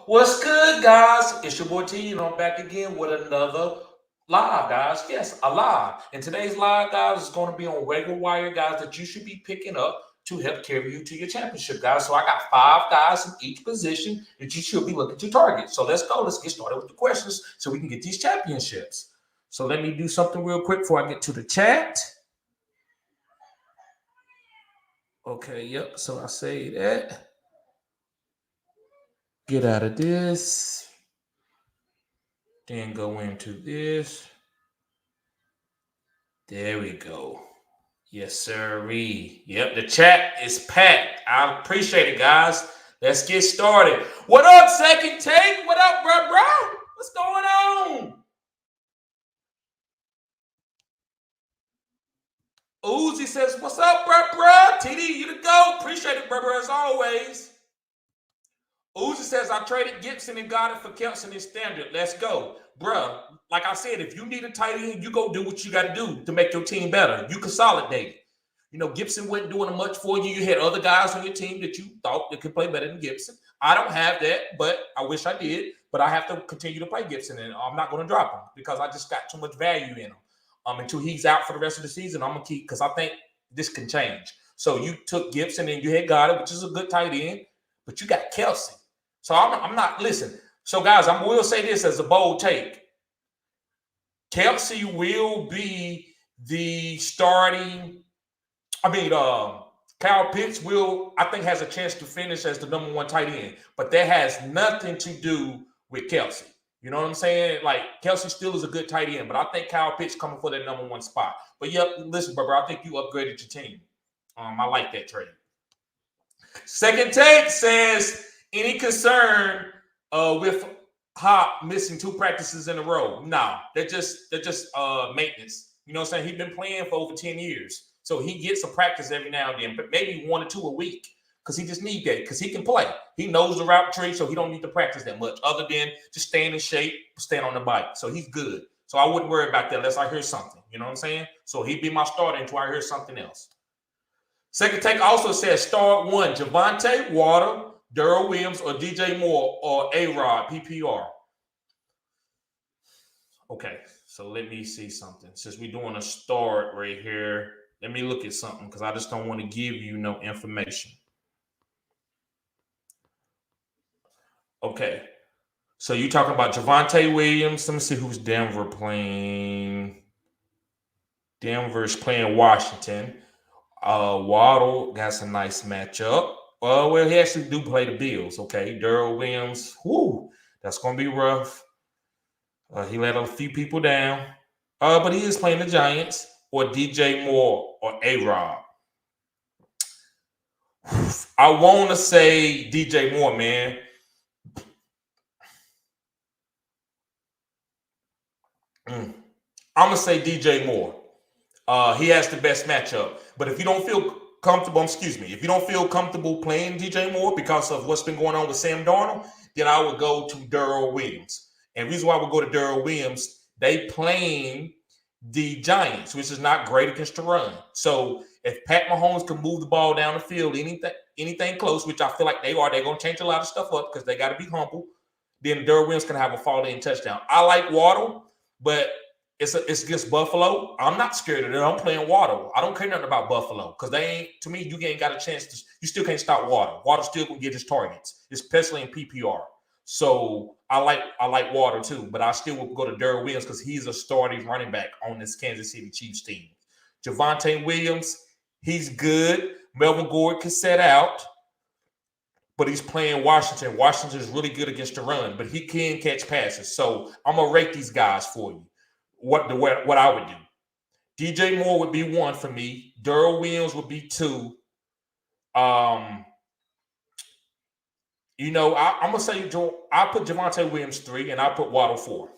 What's good, guys? It's your boy T, and I'm back again with another live, guys. Yes, a live. And today's live, guys, is going to be on Waiver Wire, guys, that you should be picking up to help carry you to your championship, guys. So I got 5 guys in each position that you should be looking to target. So let's go. Let's get started with the questions so we can get these championships. So let me do something real quick before I get to the chat. Okay, yep. So I say that. Get out of this. Then go into this. There we go. Yes, sirree. Yep, the chat is packed. I appreciate it, guys. Let's get started. What up, Second Take? What up, bro? What's going on? Uzi says, what's up, bro? TD, you the go. Appreciate it, bro, as always. Uzi says, I traded Gibson and got it for Kelson and Standard. Let's go. Bruh, like I said, if you need a tight end, you go do what you got to do to make your team better. You consolidate. You know, Gibson wasn't doing much for you. You had other guys on your team that you thought that could play better than Gibson. I don't have that, but I wish I did. But I have to continue to play Gibson, and I'm not going to drop him because I just got too much value in him. Until he's out for the rest of the season, I'm going to keep because I think this can change. So you took Gibson and you had Goddard, which is a good tight end, but you got Kelce. So I'm not, listen. So, guys, I will say this as a bold take. Kelce will be the starting. Kyle Pitts I think, has a chance to finish as the number 1 tight end. But that has nothing to do with Kelce. You know what I'm saying? Like, Kelce still is a good tight end, but I think Kyle Pitts coming for that number 1 spot. But, yep, listen, brother, I think you upgraded your team. I like that trade. Second Take says, any concern with Hop missing 2 practices in a row? No, they're just maintenance. You know what I'm saying? He's been playing for over 10 years. So he gets a practice every now and then, but maybe 1 or 2 a week because he just needs that because he can play. He knows the route tree, so he don't need to practice that much other than just staying in shape, staying on the bike. So he's good. So I wouldn't worry about that unless I hear something. You know what I'm saying? So he'd be my starter until I hear something else. Second Take also says start 1, Javonte, Water, Daryl Williams, or DJ Moore, or A-Rod, PPR. Okay, so let me see something. Since we're doing a start right here, let me look at something because I just don't want to give you no information. Okay, so you're talking about Javonte Williams. Let me see who's Denver playing. Denver's playing Washington. Waddle got some nice matchup. Well, he actually do play the Bills. Okay, Daryl Williams. Whoo, that's gonna be rough. He let a few people down. But he is playing the Giants or DJ Moore or A-Rod. I want to say DJ Moore, man. I'm gonna say DJ Moore. He has the best matchup. But if you don't feel comfortable, if you don't feel comfortable playing DJ Moore because of what's been going on with Sam Darnold, then I would go to Daryl Williams. And the reason why I would go to Daryl Williams, they playing the Giants, which is not great against the run. So if Pat Mahomes can move the ball down the field, anything close, which I feel like they are, they're going to change a lot of stuff up because they got to be humble. Then Daryl Williams can have a fall-in touchdown. I like Waddle, but it's against Buffalo. I'm not scared of them. I'm playing Waddle. I don't care nothing about Buffalo because they ain't. To me, you ain't got a chance to. You still can't stop Waddle. Waddle still can get his targets, especially in PPR. So I like Water too, but I still would go to Daryl Williams because he's a starting running back on this Kansas City Chiefs team. Javonte Williams, he's good. Melvin Gordon can set out, but he's playing Washington. Washington is really good against the run, but he can catch passes. So I'm gonna rate these guys for you. What I would do. DJ Moore would be 1 for me. Daryl Williams would be 2. I'm going to say I'll put Javonte Williams 3 and I'll put Waddle 4.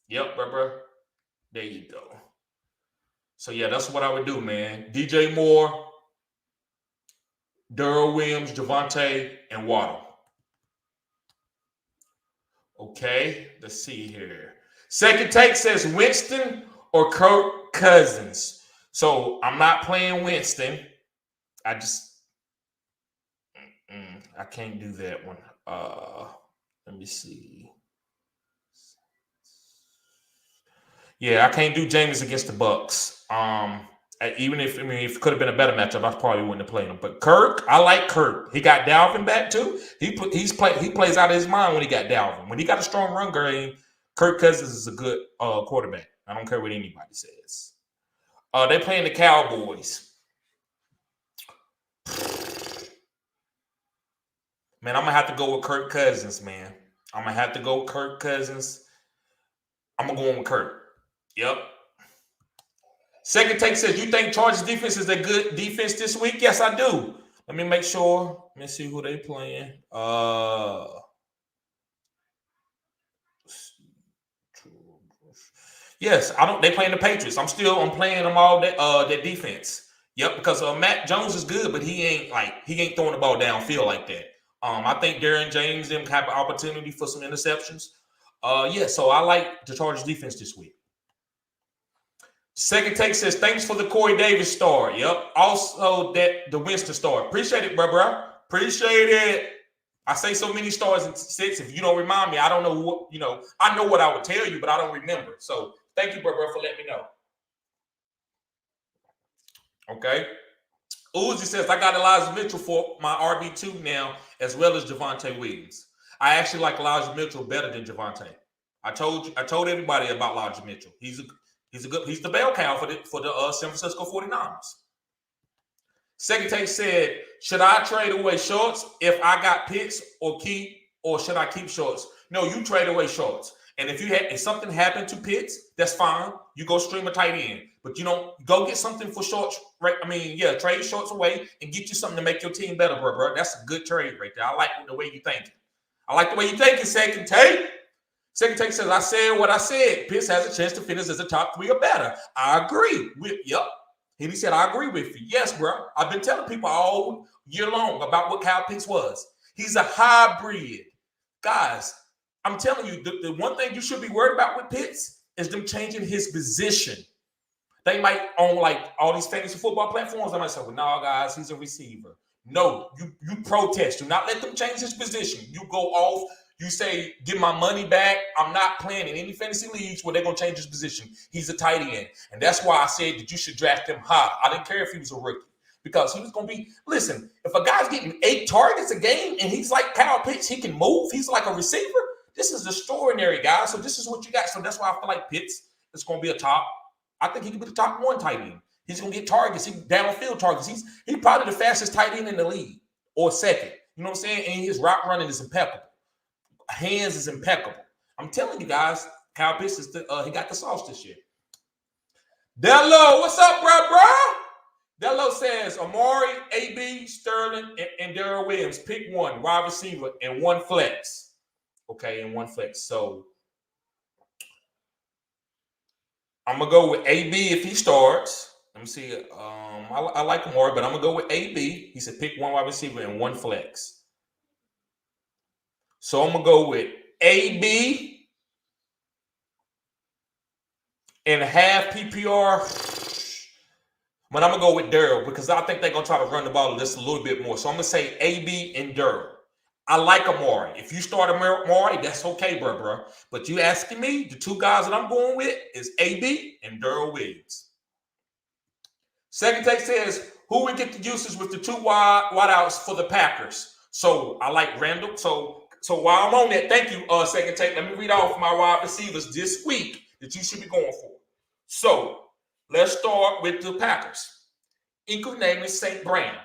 Yep, bro. There you go. So, yeah, that's what I would do, man. DJ Moore, Daryl Williams, Javonte, and Waddle. Okay, let's see here. Second Take says Winston or Kirk Cousins. So, I'm not playing Winston. I can't do that one. Let me see. Yeah, I can't do Jameis against the Bucks. Even if it could have been a better matchup, I probably wouldn't have played him. But Kirk, I like Kirk. He got Dalvin back too. He plays out of his mind when he got Dalvin. When he got a strong run game, Kirk Cousins is a good quarterback. I don't care what anybody says. They're playing the Cowboys. Man, I'm gonna have to go with Kirk Cousins, man. I'm gonna have to go with Kirk Cousins. I'm gonna go with Kirk. Yep. Second take says, you think Chargers defense is a good defense this week? Yes, I do. Let me make sure. Let me see who they playing. Yes, I don't. They playing the Patriots. I'm playing them all that defense. Yep, because Matt Jones is good, but he ain't throwing the ball downfield like that. I think Darren James them have an opportunity for some interceptions. So I like the Chargers defense this week. Second take says, thanks for the Corey Davis star. Yep. Also the Winston star. Appreciate it, bro. Appreciate it. I say so many stars and six. If you don't remind me, I don't know what, I know what I would tell you, but I don't remember. So thank you, bro, for letting me know. Okay. Uzi says, I got Elijah Mitchell for my RB2 now, as well as Javonte Williams. I actually like Elijah Mitchell better than Javonte. I told everybody about Elijah Mitchell. He's the bell cow for the San Francisco 49ers. Second take said, should I trade away Shorts if I got picks or should I keep Shorts? No, you trade away Shorts. And if something happened to Pitts, that's fine. You go stream a tight end. But go get something for Shorts, right? Trade Shorts away and get you something to make your team better, bro. That's a good trade right there. I like the way you think. I like the way you think, Second take. Second take says, I said what I said. Pitts has a chance to finish as a top 3 or better. I agree with, yep. And he said, I agree with you. Yes, bro. I've been telling people all year long about what Kyle Pitts was. He's a hybrid. Guys, I'm telling you, the one thing you should be worried about with Pitts is them changing his position. They might, on all these fantasy football platforms, they might say, well, no, guys, he's a receiver. No, you protest. Do not let them change his position. You go off. You say, give my money back. I'm not playing in any fantasy leagues where they're going to change his position. He's a tight end. And that's why I said that you should draft him high. I didn't care if he was a rookie because he was going to be – listen, if a guy's getting 8 targets a game and he's like Kyle Pitts, he can move. He's like a receiver. This is extraordinary, guys. So this is what you got. So that's why I feel like Pitts is going to be a top – I think he could be the top 1 tight end. He's going to get targets. Downfield targets. He's probably the fastest tight end in the league or second. You know what I'm saying? And his route running is impeccable. Hands is impeccable. I'm telling you guys, Kyle Pitts is he got the sauce this year. Dello, what's up, bro? Dello says Amari, AB, Sterling, and Daryl Williams. Pick one wide receiver and one flex. Okay, and one flex. So I'm gonna go with AB if he starts. Let me see. I like Amari, but I'm gonna go with AB. He said pick one wide receiver and one flex. So I'm going to go with AB and half PPR. But I'm going to go with Daryl because I think they're going to try to run the ball just a little bit more. So I'm going to say AB and Daryl. I like Amari. If you start Amari, that's okay, bro. But you asking me, the 2 guys that I'm going with is AB and Daryl Williams. Second take says, who would get the uses with the 2 wideouts for the Packers? So I like Randall. So while I'm on that, thank you, Second Take. Let me read off my wide receivers this week that you should be going for. So let's start with the Packers. Equal name is St. Brown.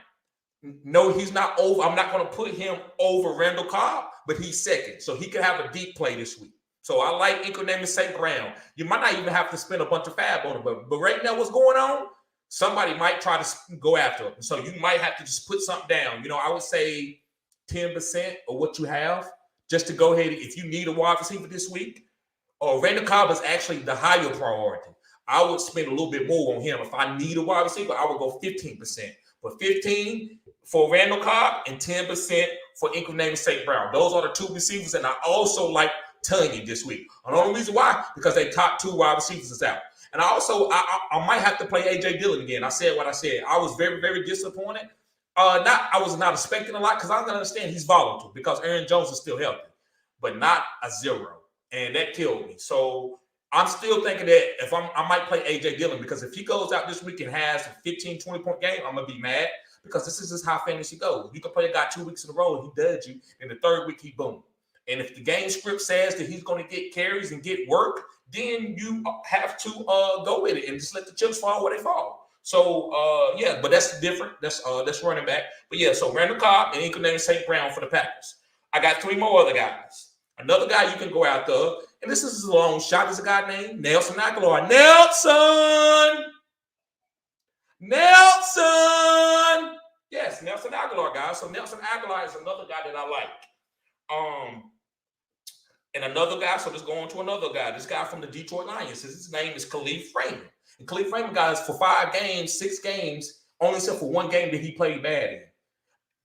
No, he's not over. I'm not going to put him over Randall Cobb, but he's second. So he could have a deep play this week. So I like equal name is St. Brown. You might not even have to spend a bunch of fab on him, but right now what's going on? Somebody might try to go after him. So you might have to just put something down. I would say 10% of what you have just to go ahead. If you need a wide receiver this week, Randall Cobb is actually the higher priority. I would spend a little bit more on him. If I need a wide receiver, I would go 15%. But 15 for Randall Cobb and 10% for equal name St. Brown. Those are the 2 receivers, and I also like Tanya this week. And the only reason why, because they top 2 wide receivers is out. And I might have to play A.J. Dillon again. I said what I said. I was very, very disappointed. I was not expecting a lot because I can understand he's volatile because Aaron Jones is still healthy. but not a 0. And that killed me. So I'm still thinking that if I might play A.J. Dillon, because if he goes out this week and has a 15, 20-point game, I'm going to be mad, because this is just how fantasy goes. You can play a guy 2 weeks in a row and he does you, and the third week he boom. And if the game script says that he's going to get carries and get work, then you have to go with it and just let the chips fall where they fall. So, but that's different. That's running back. But, yeah, so Randall Cobb and Incognito St. Brown for the Packers. I got 3 more other guys. Another guy you can go out there, and this is a long shot. There's a guy named Nelson Aguilar. Nelson! Yes, Nelson Aguilar, guys. So Nelson Aguilar is another guy that I like. And another guy, so let's go on to another guy. This guy from the Detroit Lions. His name is Khalif Raymond. And Khalif Raymond, guys, for 5 games, 6 games, only except for 1 game that he played bad in.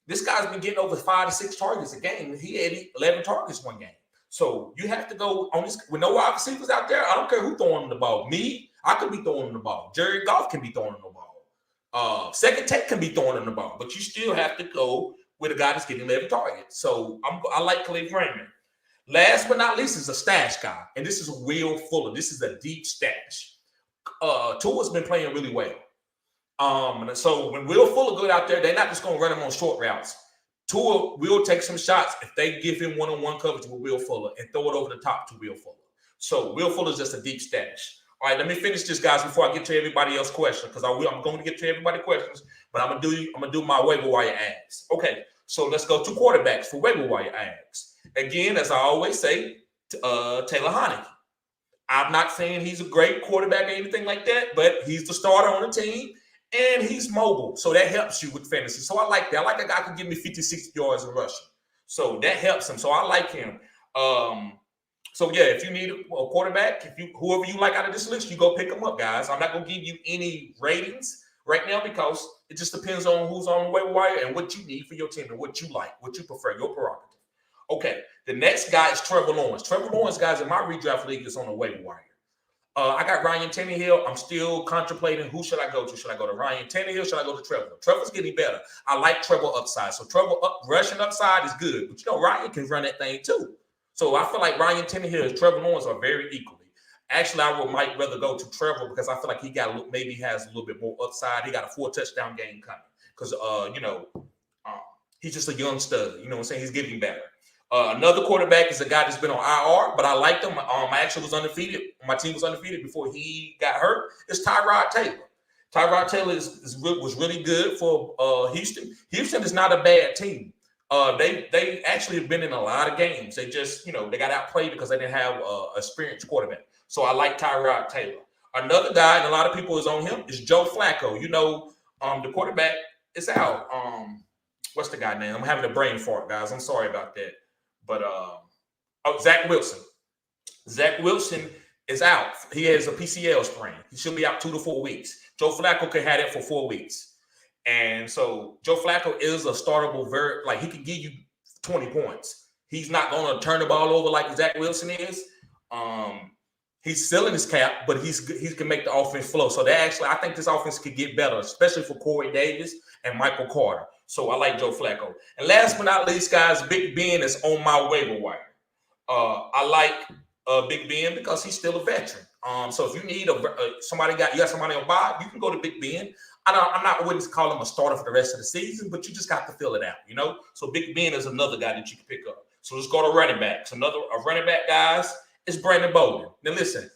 This guy's been getting over 5 to 6 targets a game. He had 11 targets 1 game. So you have to go on this with no wide receivers out there. I don't care who throwing the ball. Me, I could be throwing the ball. Jared Goff can be throwing the ball. Second Tech can be throwing the ball. But you still have to go with a guy that's getting 11 targets. So I like Khalif Raymond. Last but not least is a stash guy. And this is Will Fuller. This is a deep stash. Tua's been playing really well. So when Will Fuller good out there, they're not just going to run him on short routes. Tua will take some shots if they give him one-on-one coverage with Will Fuller and throw it over the top to Will Fuller. So Will Fuller is just a deep stash. All right, let me finish this, guys, before I get to everybody else's question, because I'm going to get to everybody's questions, but I'm gonna do my waiver wire ads. Okay, so let's go to quarterbacks for waiver wire ads. Again, as I always say, Taylor Heinicke. I'm not saying he's a great quarterback or anything like that, but he's the starter on the team. And he's mobile, so that helps you with fantasy. So I like that. I like a guy who can give me 50, 60 yards in rushing. So that helps him. So I like him. If you need a quarterback, whoever you like out of this list, you go pick him up, guys. I'm not going to give you any ratings right now because it just depends on who's on the waiver wire and what you need for your team and what you like, what you prefer, your prerogative. Okay, the next guy is Trevor Lawrence. Trevor Lawrence, guys, in my redraft league is on the waiver wire. I got Ryan Tannehill. I'm still contemplating who should I go to. Should I go to Ryan Tannehill? Should I go to Trevor? Trevor's getting better. I like Trevor upside. So Trevor rushing upside is good. But, Ryan can run that thing too. So I feel like Ryan Tannehill and Trevor Lawrence are very equally. Actually, might rather go to Trevor because I feel like he has a little bit more upside. He got a 4-touchdown game coming because, he's just a young stud. You know what I'm saying? He's getting better. Another quarterback is a guy that's been on IR, but I liked him. I actually was undefeated. My team was undefeated before he got hurt. It's Tyrod Taylor. Tyrod Taylor was really good for Houston. Houston is not a bad team. They actually have been in a lot of games. They just, they got outplayed because they didn't have an experienced quarterback. So I like Tyrod Taylor. Another guy, and a lot of people is on him, is Joe Flacco. The quarterback is out. What's the guy name? I'm having a brain fart, guys. I'm sorry about that. But Zach Wilson. Zach Wilson is out. He has a PCL sprain. He should be out 2 to 4 weeks. Joe Flacco can have it for 4 weeks. And so Joe Flacco is a startable, he can give you 20 points. He's not going to turn the ball over like Zach Wilson is. He's still in his cap, but he can make the offense flow. So I think this offense could get better, especially for Corey Davis and Michael Carter. So I like Joe Flacco. And last but not least, guys, Big Ben is on my waiver wire. I like Big Ben because he's still a veteran. So if you need somebody on bye, you can go to Big Ben. I wouldn't call him a starter for the rest of the season, but you just got to fill it out, So Big Ben is another guy that you can pick up. So let's go to running backs. A running back, guys, is Brandon Bowden. Now listen,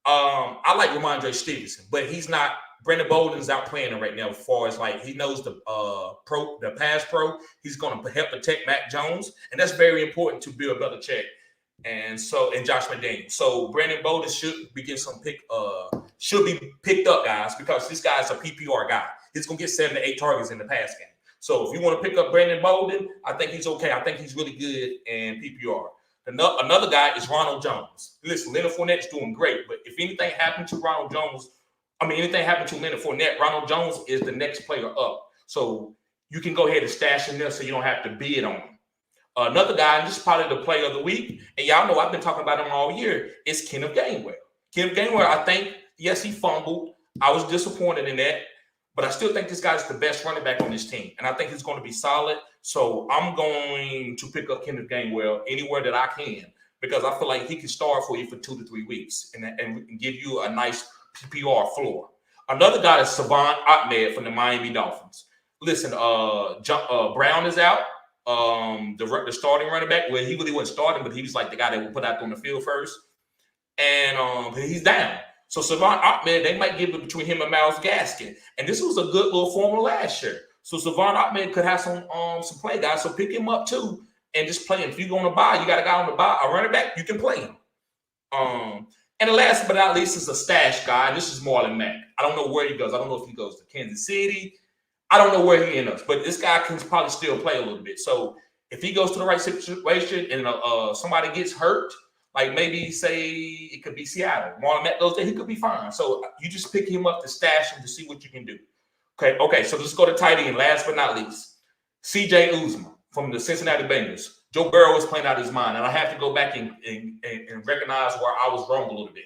I like Ramondre Stevenson, but he's not. Brandon Bowden's out playing him right now as far as he knows the pass pro. He's going to help protect Mac Jones, and that's very important to Bill Belichick and Josh McDaniels. So Brandon Bowden should be picked up, guys, because this guy's a PPR guy. He's going to get 7 to 8 targets in the pass game. So if you want to pick up Brandon Bowden, I think he's okay. I think he's really good in PPR. Another guy is Ronald Jones. Listen, Leonard Fournette's doing great, but if anything happened to anything happened to Leonard Fournette, Ronald Jones is the next player up. So you can go ahead and stash him there so you don't have to bid on him. Another guy, and this is probably the player of the week, and y'all know I've been talking about him all year, is Kenneth Gainwell. Kenneth Gainwell, I think, yes, he fumbled. I was disappointed in that. But I still think this guy's the best running back on this team. And I think he's going to be solid. So I'm going to pick up Kenneth Gainwell anywhere that I can because I feel like he can start for you for 2 to 3 weeks and give you a nice PPR floor. Another guy is Savon Ahmed from the Miami Dolphins. Listen, Brown is out. The starting running back, well, he really wasn't starting, but he was like the guy that would put out on the field first. And he's down. So Savon Ahmed, they might give it between him and Myles Gaskin. And this was a good little formula last year. So Savon Ahmed could have some play guys. So pick him up too and just play him. If you're going to buy, you got a guy on the buy, a running back, you can play him. And the last but not least is a stash guy. This is Marlon Mack. I don't know where he goes. I don't know if he goes to Kansas City. I don't know where he ends up. But this guy can probably still play a little bit. So if he goes to the right situation and somebody gets hurt, like maybe say it could be Seattle. Marlon Mack goes there, he could be fine. So you just pick him up to stash him to see what you can do. Okay, so let's go to tight end. Last but not least, C.J. Uzomah from the Cincinnati Bengals. Joe Burrow was playing out his mind, and I have to go back and recognize where I was wrong a little bit.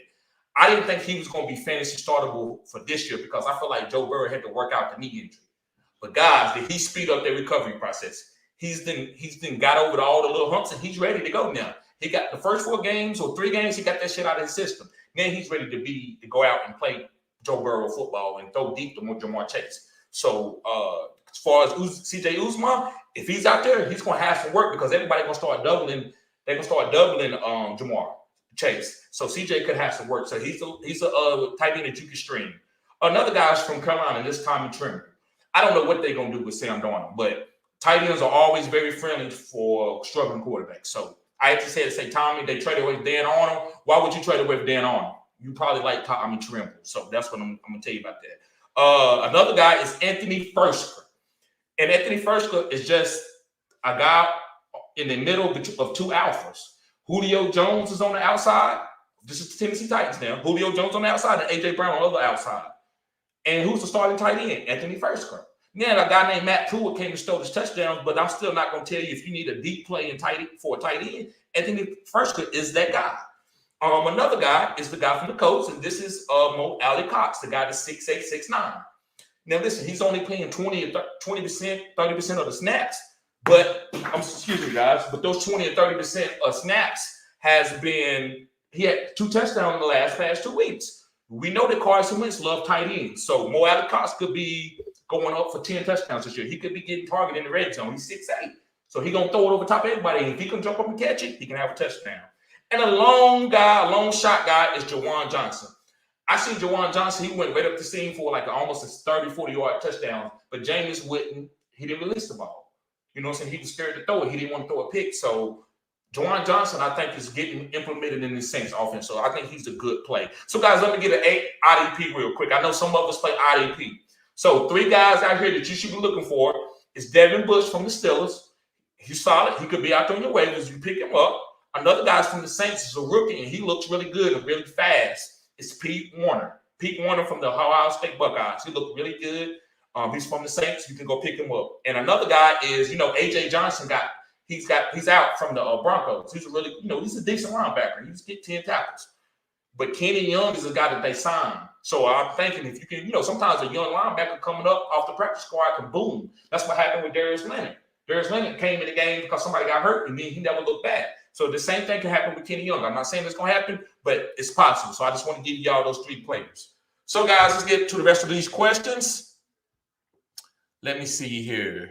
I didn't think he was going to be fantasy startable for this year because I feel like Joe Burrow had to work out the knee injury. But guys, did he speed up their recovery process? He's then got over all the little humps, and he's ready to go now. He got the first 4 games or 3 games, he got that shit out of his system. Then he's ready to go out and play Joe Burrow football and throw deep to Jamar Chase. So as far as C.J. Uzomah, if he's out there, he's going to have some work because everybody's going to start doubling. They're going to start doubling Jamar Chase. So C.J. could have some work. So he's a tight end that you can stream. Another guy's from Carolina, this Tommy Tremble. I don't know what they're going to do with Sam Darnold, but tight ends are always very friendly for struggling quarterbacks. So I have to say Tommy, they traded away with Dan Arnold. Why would you trade away with Dan Arnold? You probably like Tommy Tremble. So that's what I'm going to tell you about that. Another guy is Anthony Firkser. And Anthony Firkser is just a guy in the middle of 2 alphas. Julio Jones is on the outside. This is the Tennessee Titans now. Julio Jones on the outside and A.J. Brown on the other outside. And who's the starting tight end? Anthony Firkser. Then a guy named Matt Pruitt came and stole his touchdowns, but I'm still not going to tell you if you need a deep play for a tight end. Anthony Firkser is that guy. Another guy is the guy from the Colts, and this is Mo Alley-Cox, the guy that's 6'8", 6'9". Now, listen, he's only playing 20%, 30% of the snaps, but excuse me, guys, but those 20 or 30% of snaps he had 2 touchdowns in the past 2 weeks. We know that Carson Wentz loves tight ends, so Mo Alley-Cox could be going up for 10 touchdowns this year. He could be getting targeted in the red zone. He's 6'8", so he's going to throw it over top of everybody. If he can jump up and catch it, he can have a touchdown. And a long shot guy is Jawan Johnson. I see Jawan Johnson. He went right up the scene for like almost a 30, 40-yard touchdown. But Jameis he didn't release the ball. You know what I'm saying? He was scared to throw it. He didn't want to throw a pick. So Jawan Johnson, I think, is getting implemented in the Saints offense. So I think he's a good play. So, guys, let me get an IDP real quick. I know some of us play IDP. So 3 guys out here that you should be looking for is Devin Bush from the Steelers. He's solid. He could be out there on your waivers. You pick him up. Another guy's from the Saints is a rookie, and he looks really good and really fast. It's Pete Warner. Pete Warner from the Ohio State Buckeyes. He looked really good. He's from the Saints. You can go pick him up. And another guy is, A.J. Johnson he's out from the Broncos. He's a really, he's a decent linebacker. He's get 10 tackles. But Kenny Young is a guy that they signed. So I'm thinking if you can, sometimes a young linebacker coming up off the practice squad can boom. That's what happened with Darius Leonard. Darius Leonard came in the game because somebody got hurt, and then he never looked back. So the same thing can happen with Kenny Young. I'm not saying it's going to happen, but it's possible. So I just want to give y'all those 3 players. So, guys, let's get to the rest of these questions. Let me see here.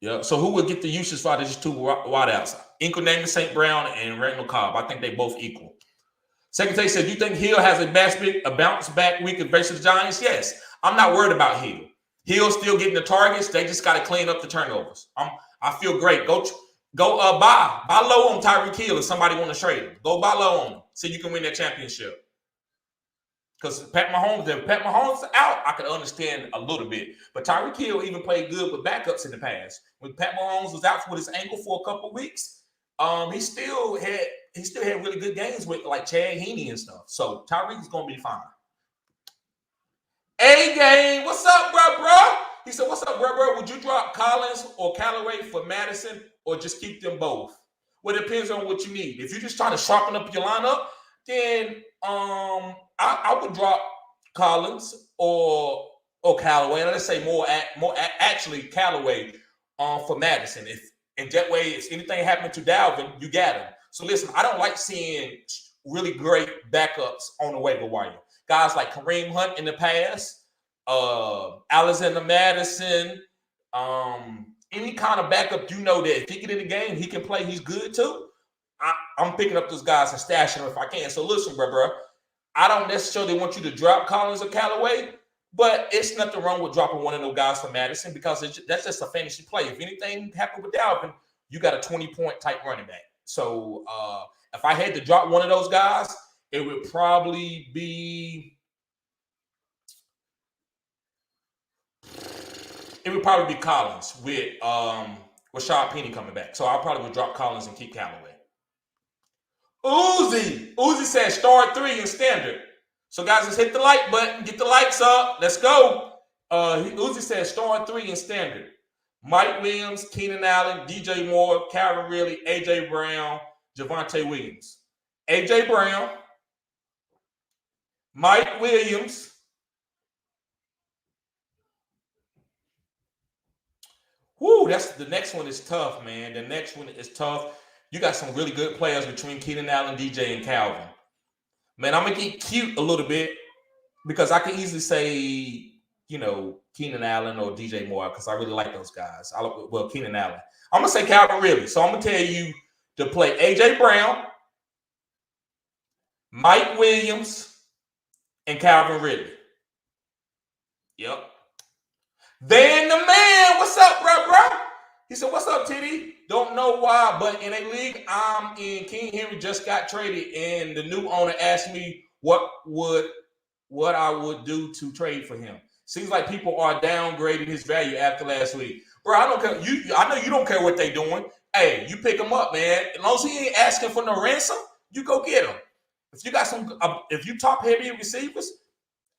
Yeah. So who will get the usage for these 2 wideouts? Incognito St. Brown and Randall Cobb. I think they both equal. Second take said, do you think Hill has a bounce back week versus the Giants? Yes. I'm not worried about Hill. Hill's still getting the targets. They just got to clean up the turnovers. I feel great. Go buy low on Tyreek Hill if somebody want to trade him. Go buy low on him so you can win that championship. Because if Pat Mahomes is out, I can understand a little bit. But Tyreek Hill even played good with backups in the past. When Pat Mahomes was out with his ankle for a couple of weeks, he still had really good games with like Chad Henne and stuff. So Tyreek is gonna be fine. A-Game, what's up, bro? He said, what's up, bro? Would you drop Collins or Callaway for Madison or just keep them both? Well, it depends on what you need. If you're just trying to sharpen up your lineup, then I would drop Collins or Oh, Callaway. Let's say actually Callaway for Madison. If in that way, if anything happened to Dalvin, you got him. So listen, I don't like seeing really great backups on the waiver wire. Guys like Kareem Hunt in the past, Alexander Madison, any kind of backup, you know that if he get in the game, he can play, he's good too. I'm picking up those guys and stashing them if I can. So listen, bro, I don't necessarily want you to drop Collins or Callaway, but it's nothing wrong with dropping one of those guys for Madison because that's just a fantasy play. If anything happened with Dalvin, you got a 20-point type running back. So if I had to drop one of those guys, it would probably be Collins with Rashad Penny coming back. So I probably would drop Collins and keep Callaway. Uzi says start 3 in standard. So guys, let's hit the like button, get the likes up. Let's go. Uzi says start 3 in standard. Mike Williams, Keenan Allen, DJ Moore, Calvin Ridley, AJ Brown, Javonte Williams. AJ Brown, Mike Williams, that's the next one is tough, man. The next one is tough. You got some really good players between Keenan Allen, DJ, and Calvin. Man, I'm going to get cute a little bit because I can easily say, Keenan Allen or DJ Moore because I really like those guys. Keenan Allen. I'm going to say Calvin Ridley. So I'm going to tell you to play AJ Brown, Mike Williams, and Calvin Ridley. Yep. Then the man, what's up, bro? He said, what's up, TD? Don't know why, but in a league I'm in, King Henry just got traded, and the new owner asked me what I would do to trade for him. Seems like people are downgrading his value after last week. Bro, I don't care. I know you don't care what they doing. Hey, you pick him up, man. As long as he ain't asking for no ransom, you go get him. If you got if you top heavy receivers,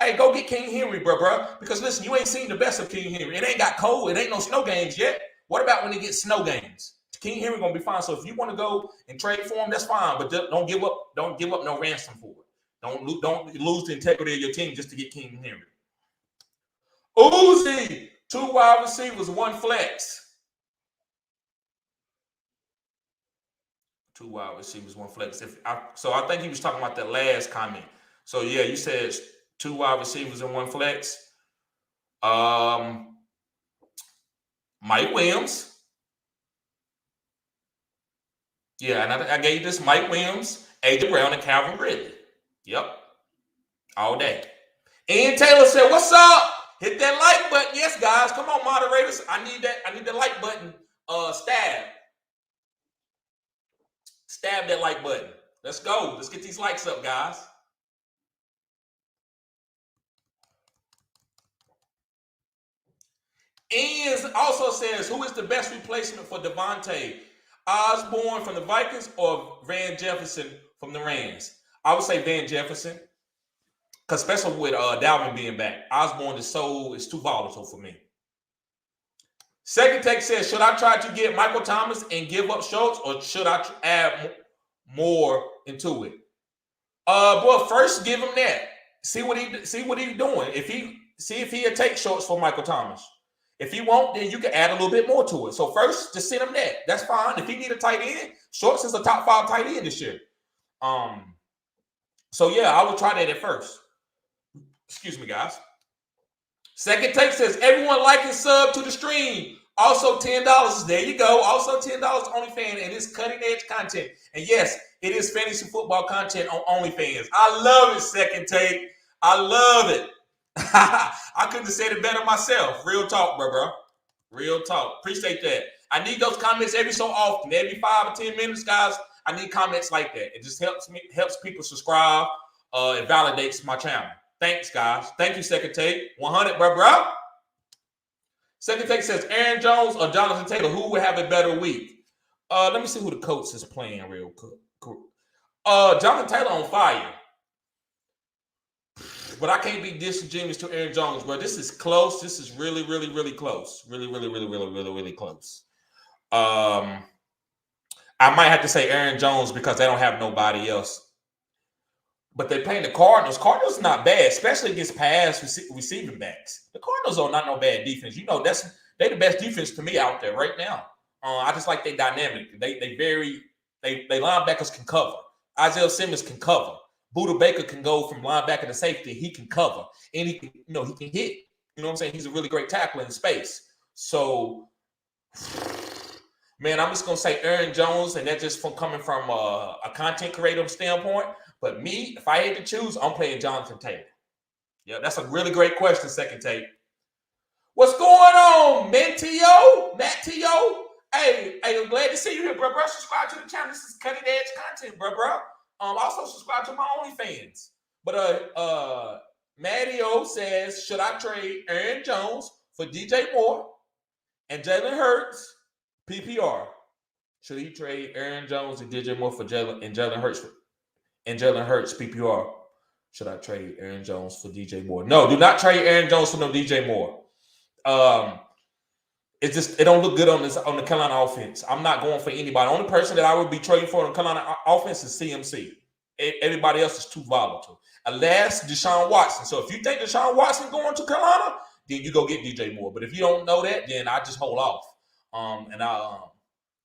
hey, go get King Henry, bro. Because listen, you ain't seen the best of King Henry. It ain't got cold. It ain't no snow games yet. What about when it gets snow games? King Henry gonna be fine. So if you want to go and trade for him, that's fine. But don't give up. Don't give up no ransom for it. Don't lose the integrity of your team just to get King Henry. Uzi, 2 wide receivers, 1 flex. 2 wide receivers, 1 flex. So I think he was talking about that last comment. So yeah, you said 2 wide receivers and 1 flex. Mike Williams. Yeah, and I gave you this Mike Williams, AJ Brown, and Calvin Ridley. Yep. All day. Ian Taylor said, what's up? Hit that like button. Yes, guys. Come on, moderators. I need the like button. Stab that like button. Let's go. Let's get these likes up, guys. Ian also says, who is the best replacement for Devontae? Osborne from the Vikings or Van Jefferson from the Rams? I would say Van Jefferson, because especially with Dalvin being back, Osborne is too volatile for me. Second take says, should I try to get Michael Thomas and give up Schultz, or should I add more into it? Well, first give him that. See what he's doing. If he'll take Schultz for Michael Thomas. If he won't, then you can add a little bit more to it. So first, just send him that. That's fine. If he need a tight end, Schultz is a top 5 tight end this year. So yeah, I would try that at first. Excuse me, guys. Second take says, everyone like and sub to the stream. Also $10. There you go. Also $10 OnlyFans, and it's cutting edge content. And yes, it is fantasy football content on OnlyFans. I love it, Second Take. I love it. I couldn't have said it better myself. Real talk, bro. Real talk. Appreciate that. I need those comments every so often. Every 5 or 10 minutes, guys, I need comments like that. It just helps people subscribe. It validates my channel. Thanks, guys. Thank you, Second Take. 100, bro. Second Take says, Aaron Jones or Jonathan Taylor, who would have a better week? Let me see who the coach is playing real quick. Jonathan Taylor on fire. But I can't be disingenuous to Aaron Jones, bro. This is close. This is really, really, really close. Really, really, really, really, really, really close. I might have to say Aaron Jones because they don't have nobody else. But they're playing the Cardinals. Cardinals not bad, especially against pass receiving backs. The Cardinals are not no bad defense. You know, they the best defense to me out there right now. I just like their dynamic. They linebackers can cover. Isaiah Simmons can cover. Buda Baker can go from linebacker to safety. He can cover. And he can, he can hit. You know what I'm saying? He's a really great tackler in space. So, man, I'm just going to say Aaron Jones, and that's just coming from a content creator standpoint. But me, if I had to choose, I'm playing Jonathan Taylor. Yeah, that's a really great question, Second Tape. What's going on, Mentio? Hey, I'm glad to see you here, bro. Subscribe to the channel. This is cutting edge content, bro. Also subscribe to my OnlyFans. But Mattio says, should I trade Aaron Jones for DJ Moore and Jalen Hurts? PPR. Should he trade Aaron Jones and DJ Moore for Jalen Hurts PPR? Should I trade Aaron Jones for DJ Moore? No, do not trade Aaron Jones for no DJ Moore. It don't look good on the Carolina offense. I'm not going for anybody. The only person that I would be trading for on the Carolina offense is CMC. Everybody else is too volatile. Unless Deshaun Watson. So if you think Deshaun Watson going to Carolina, then you go get DJ Moore. But if you don't know that, then I just hold off.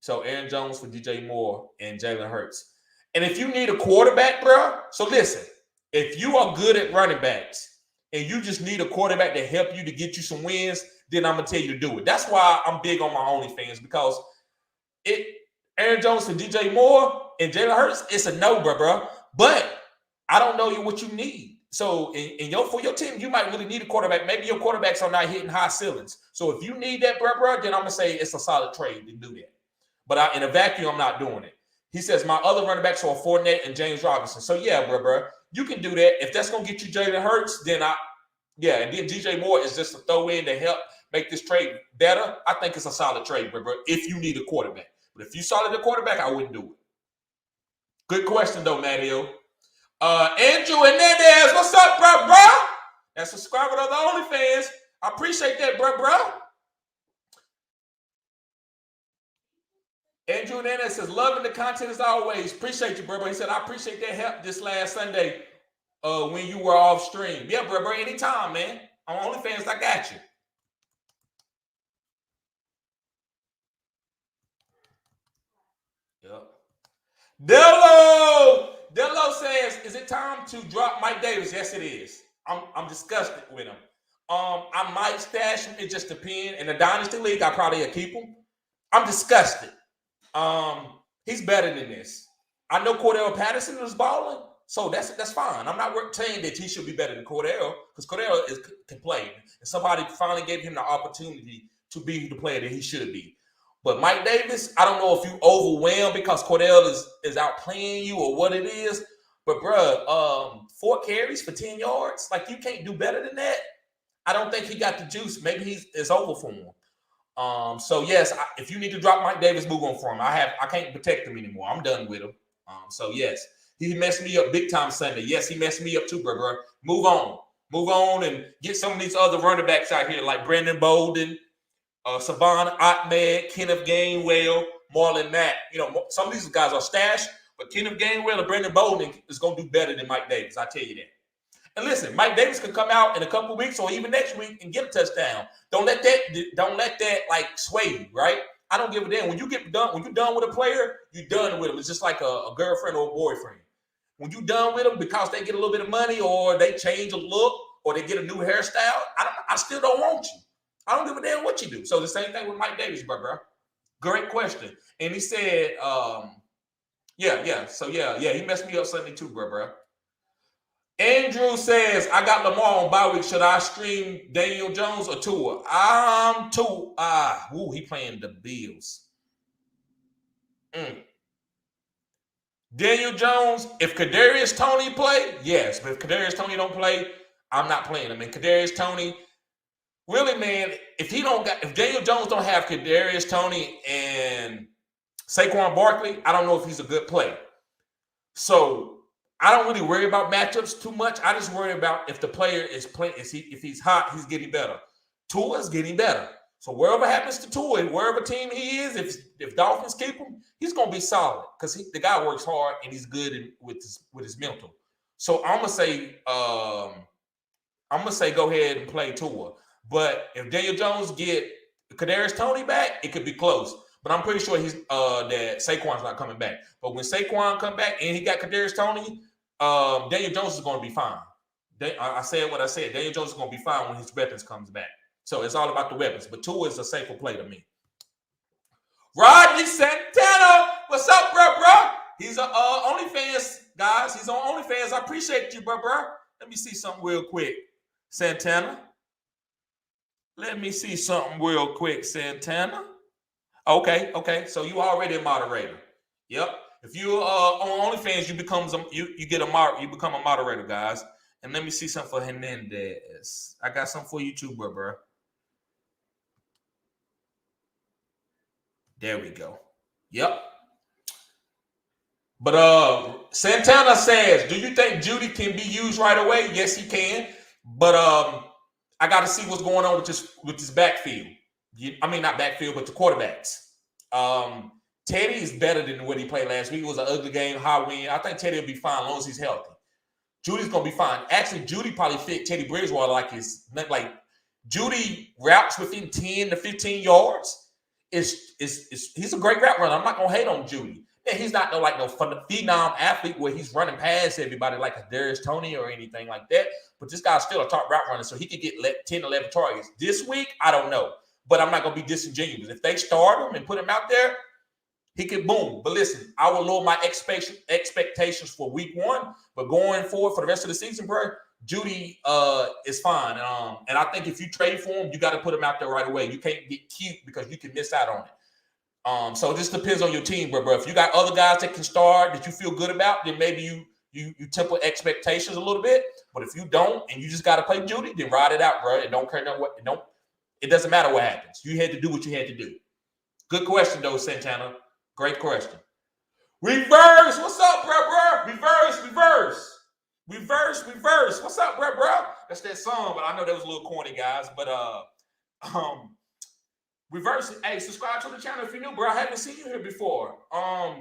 So Aaron Jones for DJ Moore and Jalen Hurts. And if you need a quarterback, bro, so listen, if you are good at running backs and you just need a quarterback to help you to get you some wins, then I'm going to tell you to do it. That's why I'm big on my OnlyFans, because Aaron Jones for DJ Moore and Jalen Hurts, it's a no, bro. But I don't know what you need. So for your team, you might really need a quarterback. Maybe your quarterbacks are not hitting high ceilings. So if you need that, bro, then I'm going to say it's a solid trade to do that. But in a vacuum, I'm not doing it. He says, my other running backs are Fournette and James Robinson. So, yeah, bro, you can do that. If that's going to get you Jalen Hurts, then and then DJ Moore is just a throw-in to help make this trade better. I think it's a solid trade, bro, if you need a quarterback. But if you solid a quarterback, I wouldn't do it. Good question, though, Matteo. Andrew Hernandez, what's up, bro? And subscriber to the OnlyFans. I appreciate that, bro. Andrew Hernandez says, loving the content as always. Appreciate you, bro. He said, I appreciate that help this last Sunday when you were off stream. Yeah, bro, anytime, man. On OnlyFans, I got you. Yep. Dello says, is it time to drop Mike Davis? Yes, it is. I'm disgusted with him. I might stash him. It just depends. In the Dynasty League, I probably keep him. I'm disgusted. He's better than this. I know Cordell Patterson is balling, so that's fine. I'm not saying that he should be better than Cordell, because Cordell can play, and somebody finally gave him the opportunity to be the player that he should be. But Mike Davis, I don't know if you overwhelmed because Cordell is outplaying you or what it is. But, bro, 4 carries for 10 yards, like you can't do better than that. I don't think he got the juice. Maybe it's over for him. So yes, if you need to drop Mike Davis, move on for him. I can't protect him anymore. I'm done with him. So yes, he messed me up big time Sunday. Yes, he messed me up too, bro. Move on and get some of these other running backs out here like Brandon Bowden, Savon Ahmed, Kenneth Gainwell, Marlon Mack. Some of these guys are stashed, but Kenneth Gainwell and Brandon Bowden is going to do better than Mike Davis. I tell you that. And listen, Mike Davis could come out in a couple of weeks or even next week and get a touchdown. Don't let that like sway you, right? I don't give a damn. When you're done with a player, you're done with him. It's just like a girlfriend or a boyfriend. When you're done with them because they get a little bit of money or they change a look or they get a new hairstyle, I still don't want you. I don't give a damn what you do. So the same thing with Mike Davis, bro. Great question. And he said, yeah. So yeah, he messed me up Sunday too, bro. Andrew says, I got Lamar on bye week. Should I stream Daniel Jones or Tua? He playing the Bills. Daniel Jones, if Kadarius Toney play, yes. But if Kadarius Toney don't play, I'm not playing him. And Kadarius Toney, really, man, if Daniel Jones don't have Kadarius Toney and Saquon Barkley, I don't know if he's a good player. So I don't really worry about matchups too much. I just worry about if the player is playing, if he's hot, he's getting better. Tua's getting better. So wherever happens to Tua, wherever team he is, if Dolphins keep him, he's gonna be solid because the guy works hard and he's good with his mental. So I'm gonna say go ahead and play Tua. But if Daniel Jones get Kadarius Toney back, it could be close. But I'm pretty sure that Saquon's not coming back. But when Saquon come back and he got Kadarius Toney, Daniel Jones is going to be fine. I said what I said. Daniel Jones is going to be fine when his weapons comes back. So it's all about the weapons. But Tua is a safer play to me. Rodney Santana, what's up, bro? He's a OnlyFans, guys. He's on OnlyFans. I appreciate you, bro. Let me see something real quick, Santana. Let me see something real quick, Santana. Okay. So you already a moderator. Yep. If you on OnlyFans, you become you become a moderator, guys. And let me see something for Hernandez. I got something for you too, bro. There we go. Yep. But Santana says, do you think Judy can be used right away? Yes, he can. But I got to see what's going on with this backfield. I mean, not backfield, but the quarterbacks. Teddy is better than what he played last week. It was an ugly game, high win. I think Teddy will be fine as long as he's healthy. Judy's going to be fine. Actually, Judy probably fit Teddy Bridgewater like Judy routes within 10 to 15 yards. He's a great route runner. I'm not going to hate on Judy. Yeah, he's not no phenom athlete where he's running past everybody like a Darius Toney or anything like that. But this guy's still a top route runner, so he could get 10, 11 targets. This week, I don't know. But I'm not going to be disingenuous. If they start him and put him out there, he could boom. But listen, I will lower my expectations for week 1. But going forward for the rest of the season, bro, Judy is fine. And I think if you trade for him, you got to put him out there right away. You can't get cute because you can miss out on it. So it just depends on your team, bro. If you got other guys that can start that you feel good about, then maybe you temper expectations a little bit. But if you don't and you just got to play Judy, then ride it out, bro. It don't care it doesn't matter what happens. You had to do what you had to do. Good question, though, Santana. Great question. Reverse. What's up, bro? Reverse. What's up, bro? That's that song, but I know that was a little corny, guys. But Reverse. Hey, subscribe to the channel if you're new, bro. I haven't seen you here before.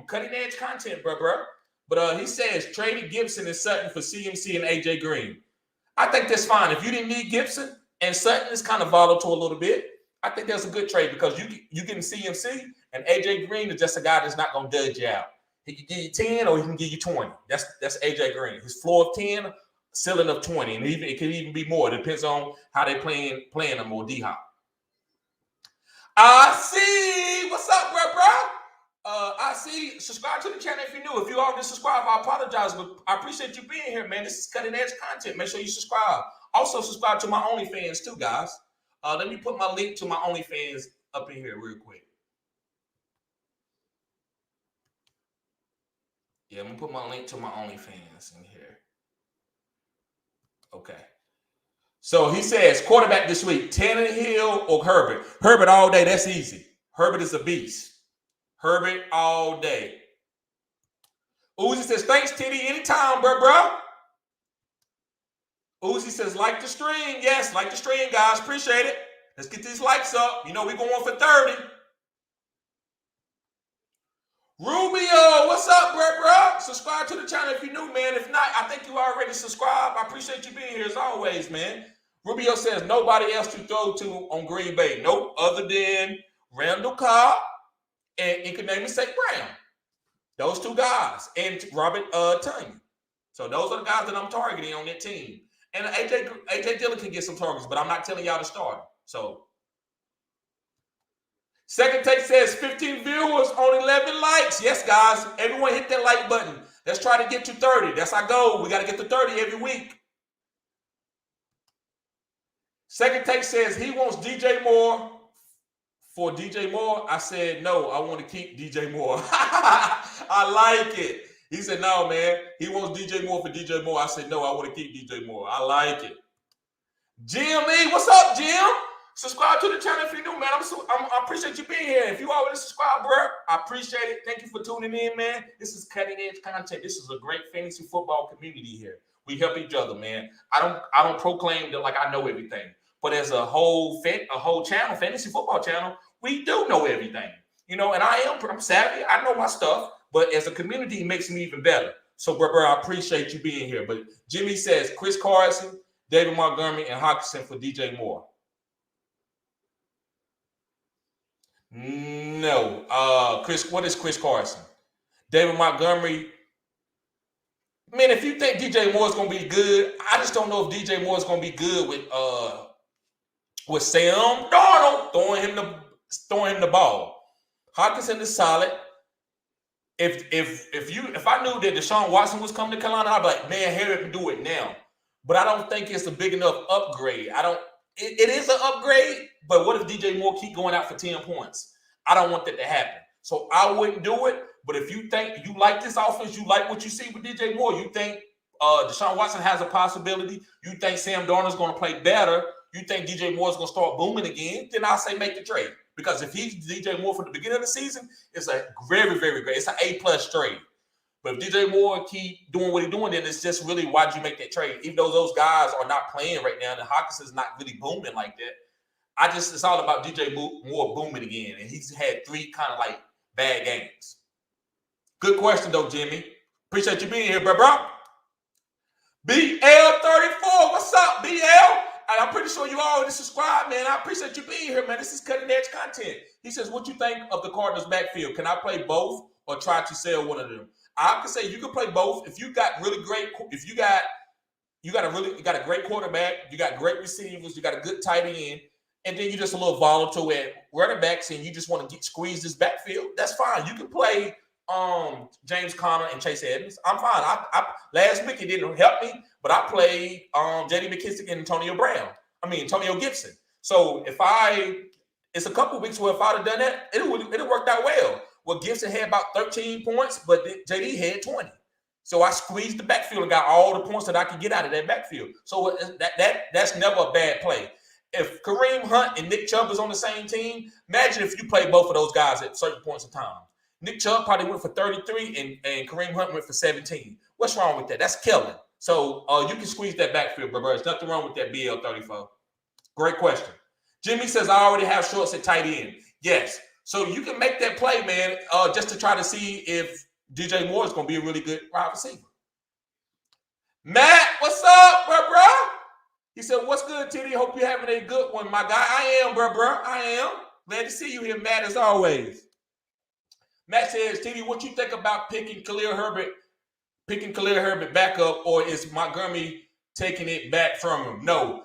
Cutting edge content, bro. But he says traded Gibson and Sutton for CMC and AJ Green. I think that's fine. If you didn't need Gibson and Sutton is kind of volatile a little bit, I think that's a good trade because you getting CMC and AJ Green is just a guy that's not gonna dudge you out. He can give you 10 or he can give you 20. That's AJ Green. His floor of 10, ceiling of 20, and it can even be more. It depends on how they playing them or D-Hop. I see. What's up, bro? I see. Subscribe to the channel if you're new. If you already subscribed, I apologize, but I appreciate you being here, man. This is cutting edge content. Make sure you subscribe. Also, subscribe to my OnlyFans too, guys. Let me put my link to my OnlyFans up in here real quick. Yeah, I'm gonna put my link to my OnlyFans in here. Okay. So he says, quarterback this week, Tannehill or Herbert? Herbert all day. That's easy. Herbert is a beast. Herbert all day. Uzi says, thanks, Titty. Anytime, bro. Uzi says, like the stream. Yes, like the stream, guys. Appreciate it. Let's get these likes up. You know we're going for 30. Rubio, what's up, bro? Subscribe to the channel if you're new, man. If not, I think you already subscribed. I appreciate you being here as always, man. Rubio says nobody else to throw to on Green Bay. Nope, other than Randall Cobb and Incanami St. Brown. Those two guys. And Robert Tonyan. So those are the guys that I'm targeting on that team. And AJ Dillon can get some targets, but I'm not telling y'all to start him. So Second Take says 15 viewers on 11 likes. Yes, guys. Everyone hit that like button. Let's try to get to 30. That's our goal. We got to get to 30 every week. Second Take says he wants DJ Moore for DJ Moore. I said, no, I want to keep DJ Moore. I like it. He said, no, man. He wants DJ Moore for DJ Moore. I said, no, I want to keep DJ Moore. I like it. Jim E. What's up, Jim? Subscribe to the channel if you're new, man. I appreciate you being here. If you already subscribed, bro, I appreciate it. Thank you for tuning in, man. This is cutting edge content. This is a great fantasy football community here. We help each other, man. I don't proclaim that like I know everything, but as a whole channel, fantasy football channel, we do know everything, you know. And I'm savvy. I know my stuff, but as a community, it makes me even better. So, bro, I appreciate you being here. But Jimmy says Chris Carson, David Montgomery, and Hockenson for DJ Moore. No. Chris, what is Chris Carson? David Montgomery. Man, if you think DJ Moore is going to be good, I just don't know if DJ Moore is going to be good with Sam Darnold throwing him the ball. Hockenson is solid. If I knew that Deshaun Watson was coming to Carolina, I'd be like, man, hurry up and do it now. But I don't think it's a big enough upgrade. It is an upgrade, but what if DJ Moore keep going out for 10 points? I don't want that to happen. So I wouldn't do it. But if you think you like this offense, you like what you see with DJ Moore, you think Deshaun Watson has a possibility, you think Sam Darnold's going to play better, you think DJ Moore's going to start booming again, then I'll say make the trade. Because if he's DJ Moore from the beginning of the season, it's a very, very great. It's an A+ trade. But if DJ Moore keep doing what he's doing, then it's just really why'd you make that trade? Even though those guys are not playing right now, and Hawkinson's not really booming like that. It's all about DJ Moore booming again. And he's had 3 kind of like bad games. Good question, though, Jimmy. Appreciate you being here, bro. BL34, what's up, BL? And I'm pretty sure you already subscribed, man. I appreciate you being here, man. This is cutting-edge content. He says, what you think of the Cardinals' backfield? Can I play both or try to sell one of them? I can say you can play both. If you got really great, if you got a great quarterback, you got great receivers, you got a good tight end, and then you're just a little volatile at running backs, and you just want to squeeze this backfield, that's fine. You can play James Conner and Chase Edmonds. I'm fine. I last week it didn't help me, but I played J.D. McKissick and Antonio Gibson. So it's a couple weeks where if I'd have done that, it would have worked out well. Well, Gibson had about 13 points, but J.D. had 20. So I squeezed the backfield and got all the points that I could get out of that backfield. So that's never a bad play. If Kareem Hunt and Nick Chubb is on the same team, imagine if you play both of those guys at certain points of time. Nick Chubb probably went for 33 and Kareem Hunt went for 17. What's wrong with that? That's killing. So you can squeeze that backfield, bro. There's nothing wrong with that BL34. Great question. Jimmy says, I already have shorts at tight end. Yes. So you can make that play, man, just to try to see if DJ Moore is going to be a really good wide receiver. Matt, what's up, bro? He said, what's good, Titty? Hope you're having a good one, my guy. I am, bro. I am. Glad to see you here, Matt, as always. Matt says, Titty, what you think about picking Khalil Herbert back up, or is Montgomery taking it back from him? No.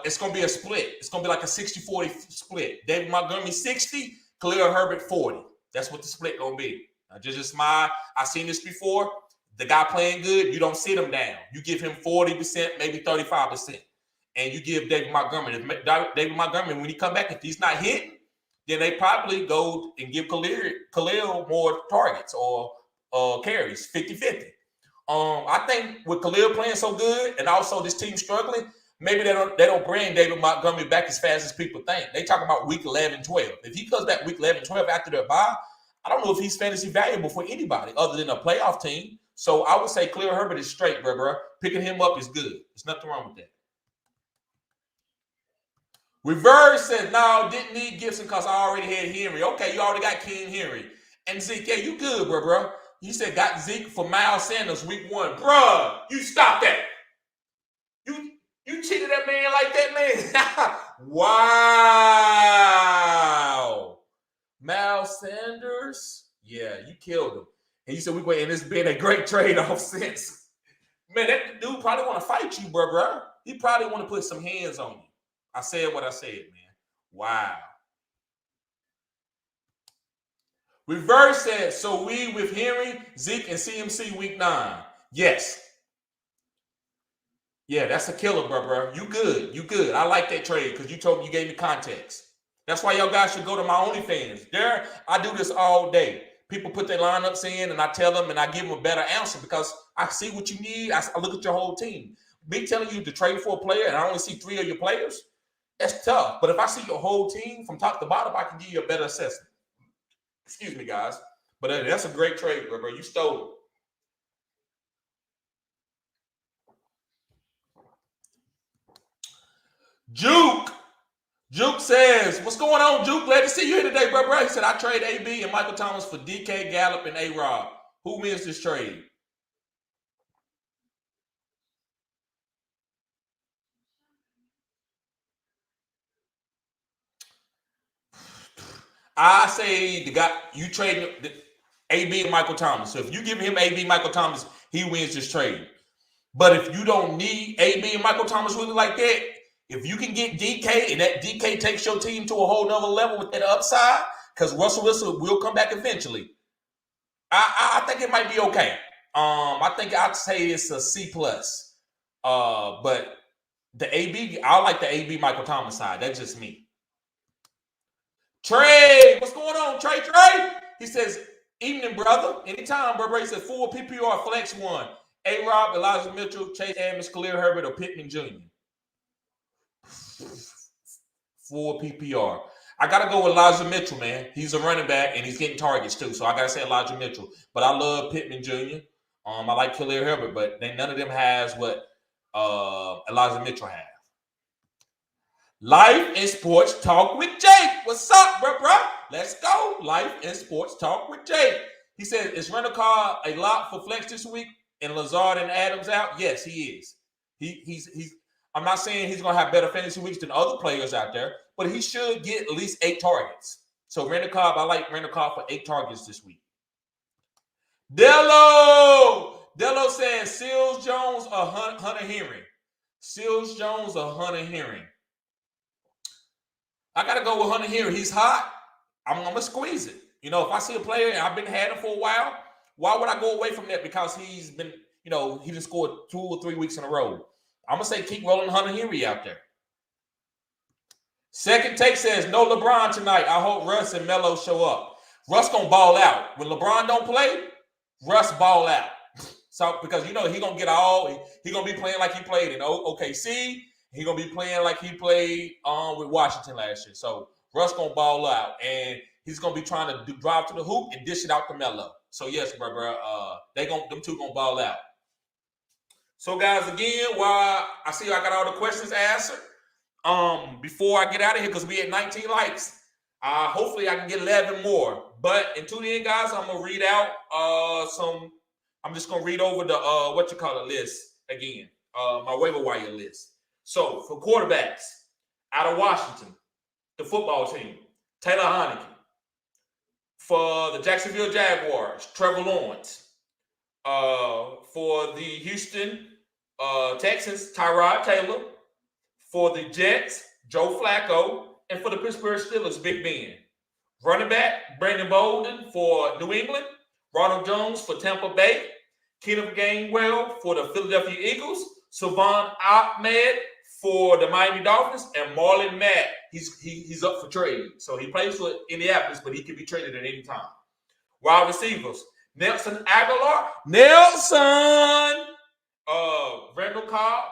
It's going to be a split. It's going to be like a 60-40 split. David Montgomery 60, Khalil Herbert 40. That's what the split going to be. I've seen this before. The guy playing good, you don't sit him down. You give him 40%, maybe 35%. And you give David Montgomery. David Montgomery, when he come back, if he's not hitting, then they probably go and give Khalil more targets or carries, 50-50. I think with Khalil playing so good and also this team struggling, maybe they don't bring David Montgomery back as fast as people think. They talk about week 11, 12. If he comes back week 11, 12 after their bye, I don't know if he's fantasy valuable for anybody other than a playoff team. So I would say Khalil Herbert is straight, bro. Picking him up is good. There's nothing wrong with that. Reverse says, no, didn't need Gibson because I already had Henry. Okay, you already got King Henry. And Zeke, yeah, you good, bro. You said got Zeke for Miles Sanders week 1. Bruh, you stop that. You cheated that man like that, man. Wow. Miles Sanders, yeah, you killed him. And you said and it's been a great trade-off since. Man, that dude probably want to fight you, bro. He probably want to put some hands on you. I said what I said, man. Wow. Reverse said, so we with Henry, Zeke, and CMC week 9. Yes. Yeah, that's a killer, bro. You good. I like that trade because you gave me context. That's why y'all guys should go to my OnlyFans. There, I do this all day. People put their lineups in, and I tell them, and I give them a better answer because I see what you need. I look at your whole team. Me telling you to trade for a player, and I only see 3 of your players, that's tough. But if I see your whole team from top to bottom, I can give you a better assessment. Excuse me, guys. But that's a great trade, bro. You stole it. Juke says, what's going on, Juke? Glad to see you here today, bro. He said, I trade AB and Michael Thomas for DK, Gallup, and A-Rob. Who wins this trade? I say the guy you trade AB and Michael Thomas. So if you give him AB Michael Thomas, he wins this trade. But if you don't need AB and Michael Thomas really like that, if you can get DK and that DK takes your team to a whole nother level with that upside, because Russell Wilson will come back eventually, I think it might be okay. I think I'd say it's a C plus. But the AB, I like the AB Michael Thomas side. That's just me. Trey, what's going on, Trey? He says, evening, brother. Anytime, brother. He says, full PPR flex one. A-Rob, Elijah Mitchell, Chase Edmonds, Khalil Herbert, or Pittman Jr. Full PPR. I got to go with Elijah Mitchell, man. He's a running back, and he's getting targets, too. So I got to say Elijah Mitchell. But I love Pittman Jr. I like Khalil Herbert, but none of them has what Elijah Mitchell has. Life and Sports Talk with Jake. What's up, bro? Let's go. Life and Sports Talk with Jake. He said, is rental car a lot for flex this week and Lazard and Adams out? Yes, he is. He's. I'm not saying he's going to have better fantasy weeks than other players out there, but he should get at least 8 targets. So rental car, I like rental car for 8 targets this week. Dello says Seals Jones or Hunter Henry. Seals Jones or Hunter Henry. I got to go with Hunter Henry. He's hot. I'm going to squeeze it. You know, if I see a player and I've been had him for a while, why would I go away from that? Because he's been, he just scored 2 or 3 weeks in a row. I'm going to say keep rolling Hunter Henry out there. Second take says no LeBron tonight. I hope Russ and Melo show up. Russ going to ball out. When LeBron don't play, Russ ball out. So, because, he going to get he going to be playing like he played in OKC. He going to be playing like he played with Washington last year. So, Russ going to ball out. And he's going to be trying to drive to the hoop and dish it out to Melo. So, yes, bro. Them two going to ball out. So, guys, again, while I see I got all the questions answered, before I get out of here, because we had 19 likes, hopefully I can get 11 more. But until then, guys, I'm going to read out I'm just going to read over the, list again, my waiver wire list. So, for quarterbacks, out of Washington, the football team, Taylor Heineke. For the Jacksonville Jaguars, Trevor Lawrence. For the Houston Texans, Tyrod Taylor. For the Jets, Joe Flacco. And for the Pittsburgh Steelers, Big Ben. Running back, Brandon Bowden for New England. Ronald Jones for Tampa Bay. Kenneth Gainwell for the Philadelphia Eagles. Savon Ahmed for the Miami Dolphins. And Marlon Mack, he's up for trade. So he plays for Indianapolis, but he can be traded at any time. Wide receivers, Nelson Aguilar. Randall Cobb,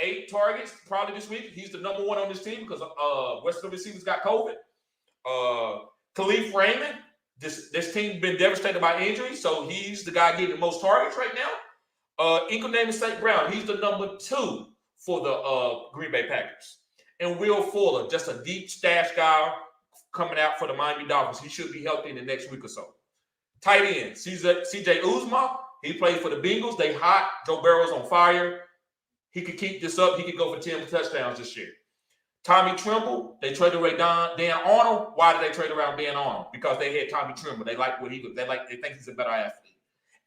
8 targets probably this week. He's the number 1 on this team because Western receivers got COVID. Khalif Raymond. This team's been devastated by injury, so he's the guy getting the most targets right now. Incognito St. Brown, he's the number 2 for the Green Bay Packers. And Will Fuller, just a deep stash guy coming out for the Miami Dolphins. He should be healthy in the next week or so. Tight end, CJ Uzomah, he played for the Bengals. They hot. Joe Burrow's on fire. He could keep this up. He could go for 10 touchdowns this year. Tommy Tremble, they traded away Dan Arnold. Why did they trade around Dan Arnold? Because they had Tommy Tremble. They like what he was. They think he's a better athlete.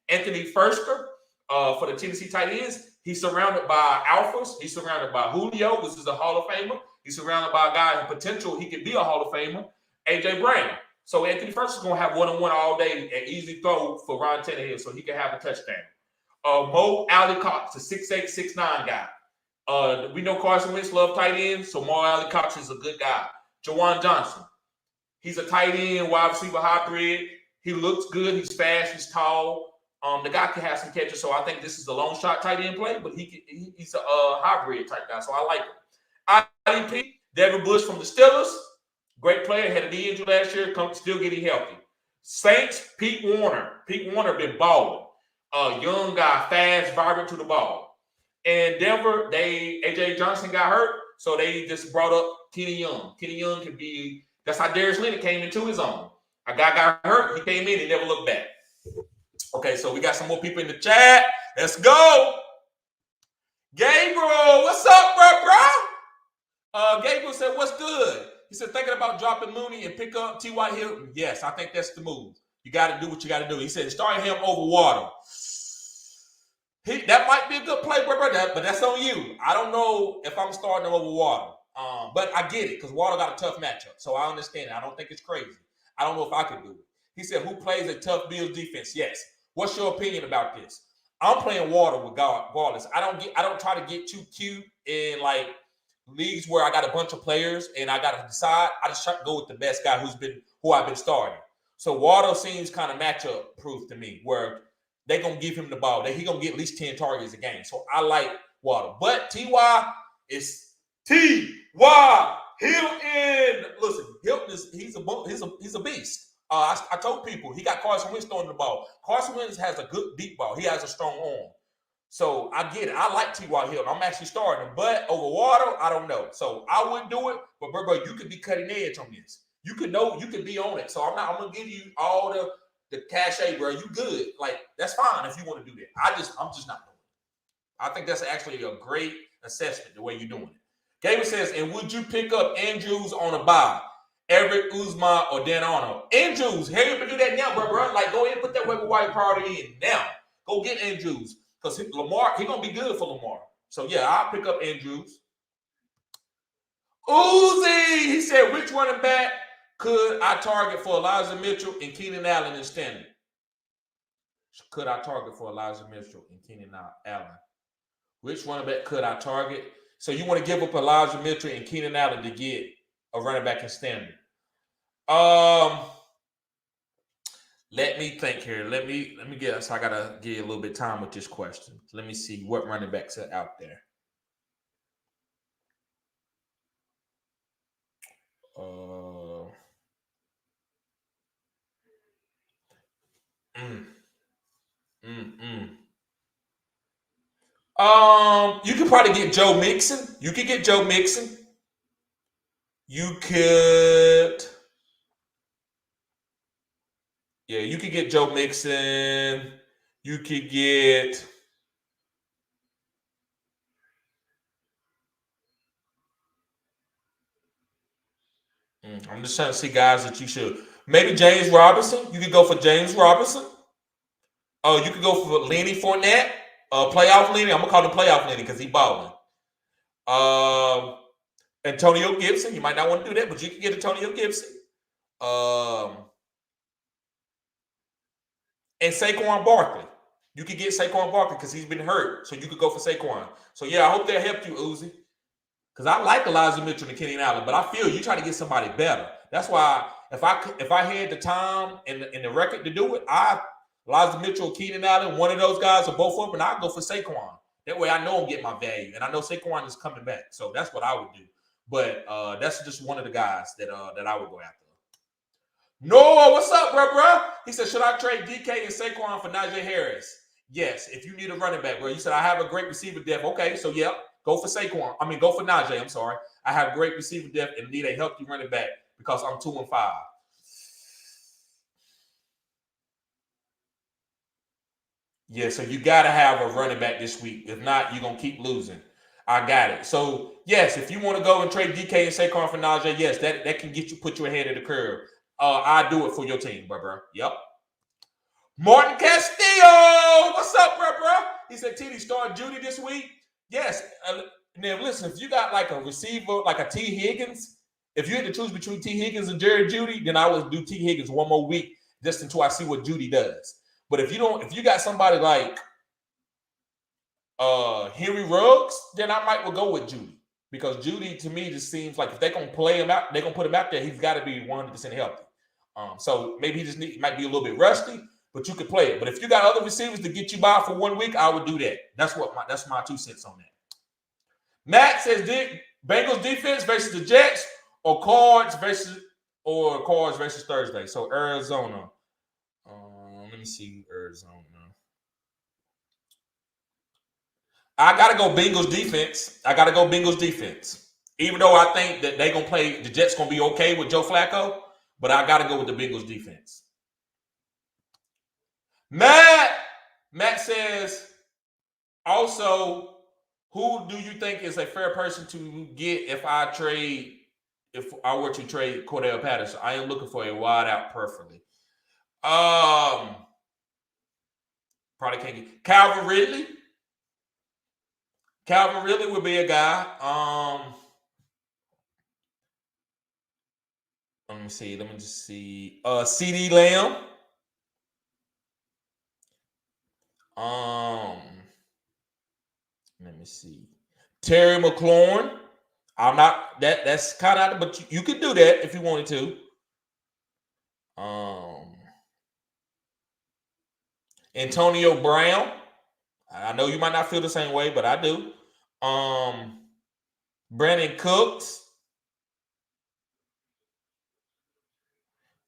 Anthony Firster, for the Tennessee tight ends, he's surrounded by alphas. He's surrounded by Julio, which is a Hall of Famer. He's surrounded by a guy in potential. He could be a Hall of Famer, A.J. Brown. So Anthony Firster's going to have one-on-one all day and easy throw for Ron Tannehill so he can have a touchdown. Mo Alley-Cox, a 6'8", 6'9" guy. We know Carson Wentz loves tight ends, so Mo Alley-Cox is a good guy. Jawan Johnson, he's a tight end, wide receiver hybrid. He looks good. He's fast. He's tall. The guy can have some catches, so I think this is a long shot tight end play, but he's a hybrid type guy, so I like him. IDP, Devin Bush from the Steelers, great player, had a knee injury last year, still getting healthy. Saints, Pete Warner. Pete Warner been balling. Young guy, fast, vibrant to the ball. And Denver, A.J. Johnson got hurt, so they just brought up Kenny Young. Kenny Young can be, that's how Darius Leonard came into his own. A guy got hurt, he came in, he never looked back. Okay, so we got some more people in the chat. Let's go. Gabriel, what's up, bro? Gabriel said, what's good? He said, thinking about dropping Mooney and pick up T.Y. Hilton. Yes, I think that's the move. You got to do what you got to do. He said, starting him over Waddle. That might be a good play, bro, but that's on you. I don't know if I'm starting him over Waddle. But I get it because Waddle got a tough matchup. So I understand it. I don't think it's crazy. I don't know if I could do it. He said, who plays a tough Bills defense? Yes. What's your opinion about this? I'm playing Waddle regardless. I don't try to get too cute in like leagues where I got a bunch of players and I got to decide. I just try to go with the best guy who I've been starting. So Waddle seems kind of matchup proof to me where they're going to give him the ball. He's going to get at least 10 targets a game. So I like Waddle. But T.Y. is T.Y. Hilton. Listen, Hilton he's a beast. I told people he got Carson Wentz throwing the ball. Carson Wentz has a good deep ball. He has a strong arm. So I get it. I like T.Y. Hilton. I'm actually starting him. But over Waddle, I don't know. So I wouldn't do it. But bro, you could be cutting edge on this. You could be on it. So I'm gonna give you all the cachet, bro. You good. Like, that's fine if you want to do that. I'm just not doing it. I think that's actually a great assessment, the way you're doing it. Gabriel says, and would you pick up Andrews on a bye? Everett, Uzma, or Dan Arnold? Andrews, hurry up and do that now, bro. Like, go ahead and put that waiver wire priority in now. Go get Andrews. Because Lamar, he's going to be good for Lamar. So, yeah, I'll pick up Andrews. Uzi, he said, which running back could I target for Elijah Mitchell and Keenan Allen in standard? Could I target for Elijah Mitchell and Keenan Allen? Which running back could I target? So you want to give up Elijah Mitchell and Keenan Allen to get a running back in standard? Let me think here. Let me get. So I gotta give you a little bit of time with this question. Let me see what running backs are out there. You could probably get Joe Mixon. You could get Joe Mixon. You could get Joe Mixon. You could get I'm just trying to see guys that you should. Maybe James Robinson. You could go for James Robinson. Oh, you could go for Lenny Fournette. Playoff Lenny. I'm gonna call him Playoff Lenny because he balling. Antonio Gibson. You might not want to do that, but you can get Antonio Gibson. And Saquon Barkley. You could get Saquon Barkley because he's been hurt. So you could go for Saquon. So yeah, I hope that helped you, Uzi. Because I like Elijah Mitchell and Kenny Allen, but I feel you try to get somebody better. That's why if I had the time and the record to do it, Elijah Mitchell, Keenan Allen, one of those guys are both up, and I'll go for Saquon. That way I know I'm getting my value. And I know Saquon is coming back. So that's what I would do. But that's just one of the guys that I would go after. Noah, what's up, bro? He said, should I trade DK and Saquon for Najee Harris? Yes, if you need a running back, bro. You said I have a great receiver depth. Okay, so yeah, go for Saquon. Go for Najee. I'm sorry. I have great receiver depth and need a healthy running back because I'm 2-5. Yeah, so you got to have a running back this week. If not, you're going to keep losing. I got it. So, yes, if you want to go and trade DK and Saquon for Najee, yes, that can put you ahead of the curve. I do it for your team, bro. Yep. Martin Castillo, what's up, bro? He said, TD, start Judy this week. Yes. Now, listen, if you got like a receiver, like a T. Higgins, if you had to choose between T. Higgins and Jerry Judy, then I would do T. Higgins one more week just until I see what Judy does. But if you got somebody like Henry Ruggs, then I might go with Judy. Because Judy, to me, just seems like if they're going to play him out, they're going to put him out there, he's got to be 100% healthy. So maybe he might be a little bit rusty, but you could play it. But if you got other receivers to get you by for 1 week, I would do that. That's my 2 cents on that. Matt says, Bengals defense versus the Jets or Cards versus Thursday. So Arizona. Let me see Arizona. I got to go Bengals defense. Even though I think that they're going to play, the Jets going to be okay with Joe Flacco, but I got to go with the Bengals defense. Matt says, also, who do you think is a fair person to get if I trade if I were to trade Cordell Patterson, I am looking for a wide out preferably. Probably can't get Calvin Ridley. Calvin Ridley would be a guy. Let me see. Let me just see. CD Lamb. Let me see. Terry McLaurin. I'm not that's kind of, but you could do that if you wanted to. Antonio Brown. I know you might not feel the same way, but I do. Brandon Cooks.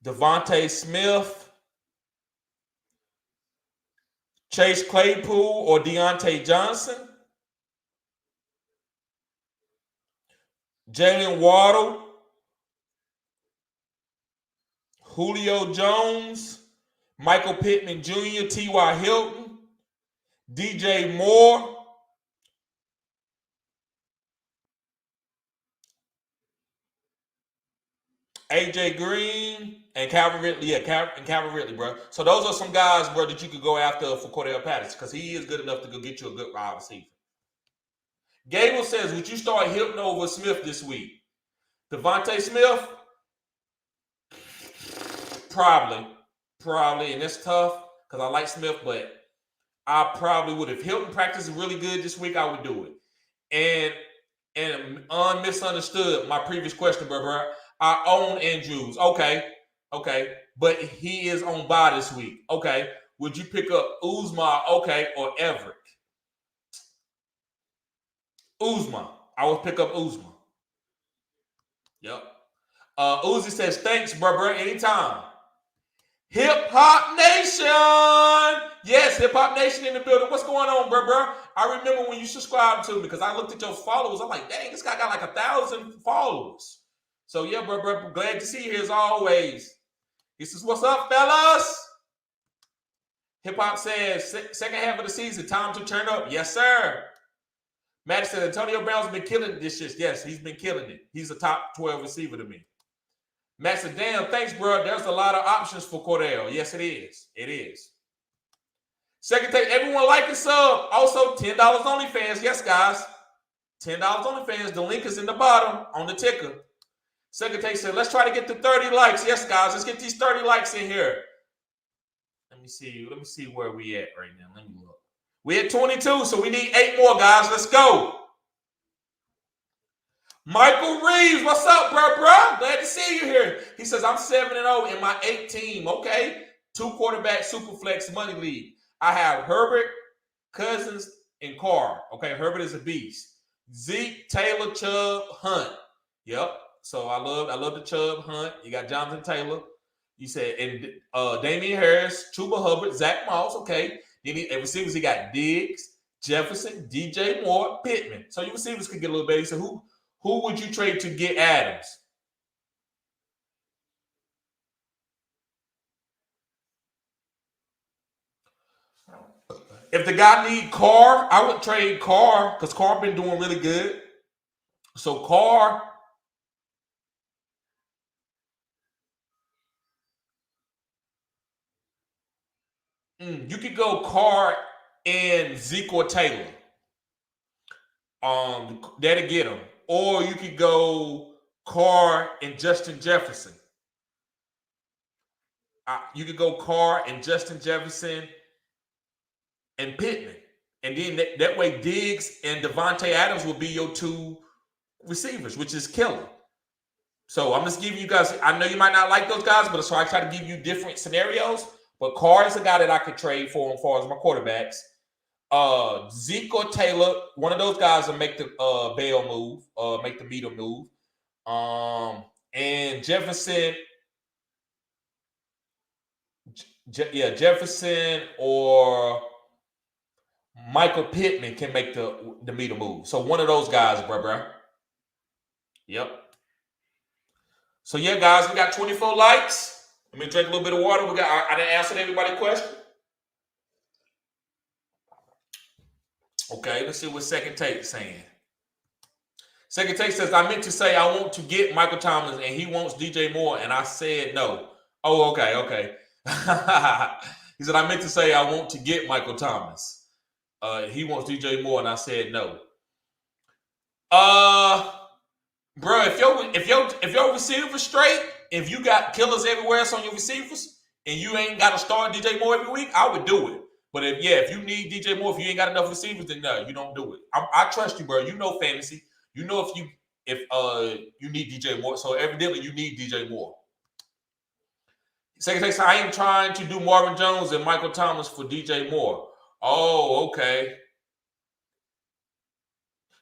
Devontae Smith. Chase Claypool or Deontay Johnson. Jalen Waddle. Julio Jones. Michael Pittman Jr., T.Y. Hilton. DJ Moore. AJ Green and Calvin Ridley. Yeah, Calvin Ridley, bro. So those are some guys, bro, that you could go after for Cordell Patterson because he is good enough to go get you a good wide receiver. Gable says, would you start Hilton over Smith this week? Devontae Smith? Probably. And it's tough because I like Smith, but I probably would. If Hilton practices really good this week, I would do it. And unmisunderstood my previous question, bro. I own Andrews. Okay. But he is on bye this week. Okay. Would you pick up Uzma? Okay. Or Everett? Uzma. I would pick up Uzma. Yep. Uzi says, thanks, bro. Anytime. Hip Hop Nation. Yes, Hip Hop Nation in the building. What's going on, bro? I remember when you subscribed to me because I looked at your followers. I'm like, dang, this guy got like 1,000 followers. So, yeah, bro, glad to see you here as always. He says, what's up, fellas? Hip Hop says, second half of the season, time to turn up. Yes, sir. Madison, Antonio Brown's been killing this shit. Yes, he's been killing it. He's a top 12 receiver to me. Matt said, damn, thanks, bro. There's a lot of options for Cordell. Yes, it is. It is. Second take, everyone like and sub. Also, $10 OnlyFans. Yes, guys. $10 OnlyFans. The link is in the bottom on the ticker. Second take said, let's try to get to 30 likes. Yes, guys. Let's get these 30 likes in here. Let me see where we at right now. Let me look. We at 22, so we need 8 more, guys. Let's go. Michael Reeves, what's up, bro? Glad to see you here. He says, I'm 7-0 in my 8 team. Okay. 2 quarterback Superflex Money League. I have Herbert, Cousins, and Carr. Okay. Herbert is a beast. Zeke, Taylor, Chubb, Hunt. Yep. So I love the Chubb, Hunt. You got Jonathan Taylor. You said, and Damian Harris, Chuba Hubbard, Zach Moss. Okay. Then receivers, he got Diggs, Jefferson, DJ Moore, Pittman. So your receivers could get a little better. So who would you trade to get Adams? If the guy need Carr, I would trade Carr because Carr been doing really good. So Carr, you could go Carr and Zeke or Taylor. That'll get him. Or you could go Carr and Justin Jefferson. You could go Carr and Justin Jefferson and Pittman. And then that way Diggs and Devontae Adams will be your 2 receivers, which is killer. So I'm just giving you guys, I know you might not like those guys, but so I try to give you different scenarios. But Carr is a guy that I could trade for as far as my quarterbacks. Zeke or Taylor, one of those guys will make the bail move, make the meter move. And Jefferson, Jefferson or Michael Pittman can make the meter move. So one of those guys, bro. Yep. So yeah, guys, we got 24 likes. Let me drink a little bit of water. I didn't answer everybody's question. Okay, let's see what second take is saying. Second text says, I meant to say I want to get Michael Thomas and he wants DJ Moore, and I said no. Oh, okay. He said, I meant to say I want to get Michael Thomas. He wants DJ Moore, and I said no. Bro, if your receivers straight, if you got killers everywhere else on your receivers, and you ain't got to start DJ Moore every week, I would do it. But if you need DJ Moore, if you ain't got enough receivers, then no, you don't do it. I trust you, bro. You know fantasy. You know if you need DJ Moore. So evidently you need DJ Moore. Second text, I am trying to do Marlon Jones and Michael Thomas for DJ Moore. Oh, okay.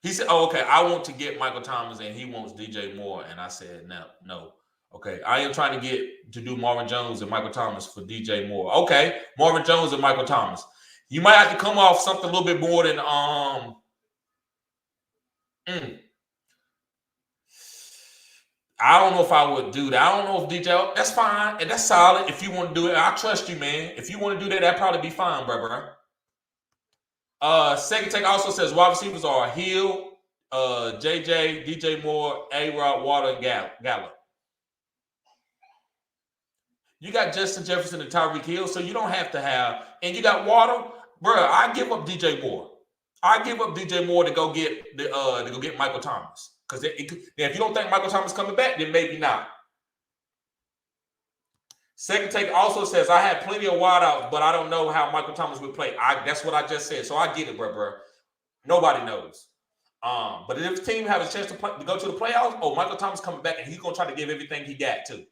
He said, oh, okay, I want to get Michael Thomas and he wants DJ Moore. And I said, no. Okay, I am trying to do Marlon Jones and Michael Thomas for DJ Moore. Okay, Marlon Jones and Michael Thomas. You might have to come off something a little bit more than I don't know if I would do that. I don't know if DJ, that's fine. And that's solid. If you want to do it, I trust you, man. If you want to do that, that'd probably be fine, bro. Second take also says wide receivers are Hill, JJ, DJ Moore, A-Rod, Water, and Gallup. You got Justin Jefferson and Tyreek Hill, so you don't have to have, and you got Water. Bro, I give up DJ Moore. I give up DJ Moore to go get Michael Thomas. Because if you don't think Michael Thomas coming back, then maybe not. Second take also says, I had plenty of wideouts, but I don't know how Michael Thomas would play. That's what I just said. So I get it, bro. Nobody knows. But if the team have a chance to go to the playoffs, Michael Thomas coming back, and he's going to try to give everything he got, too.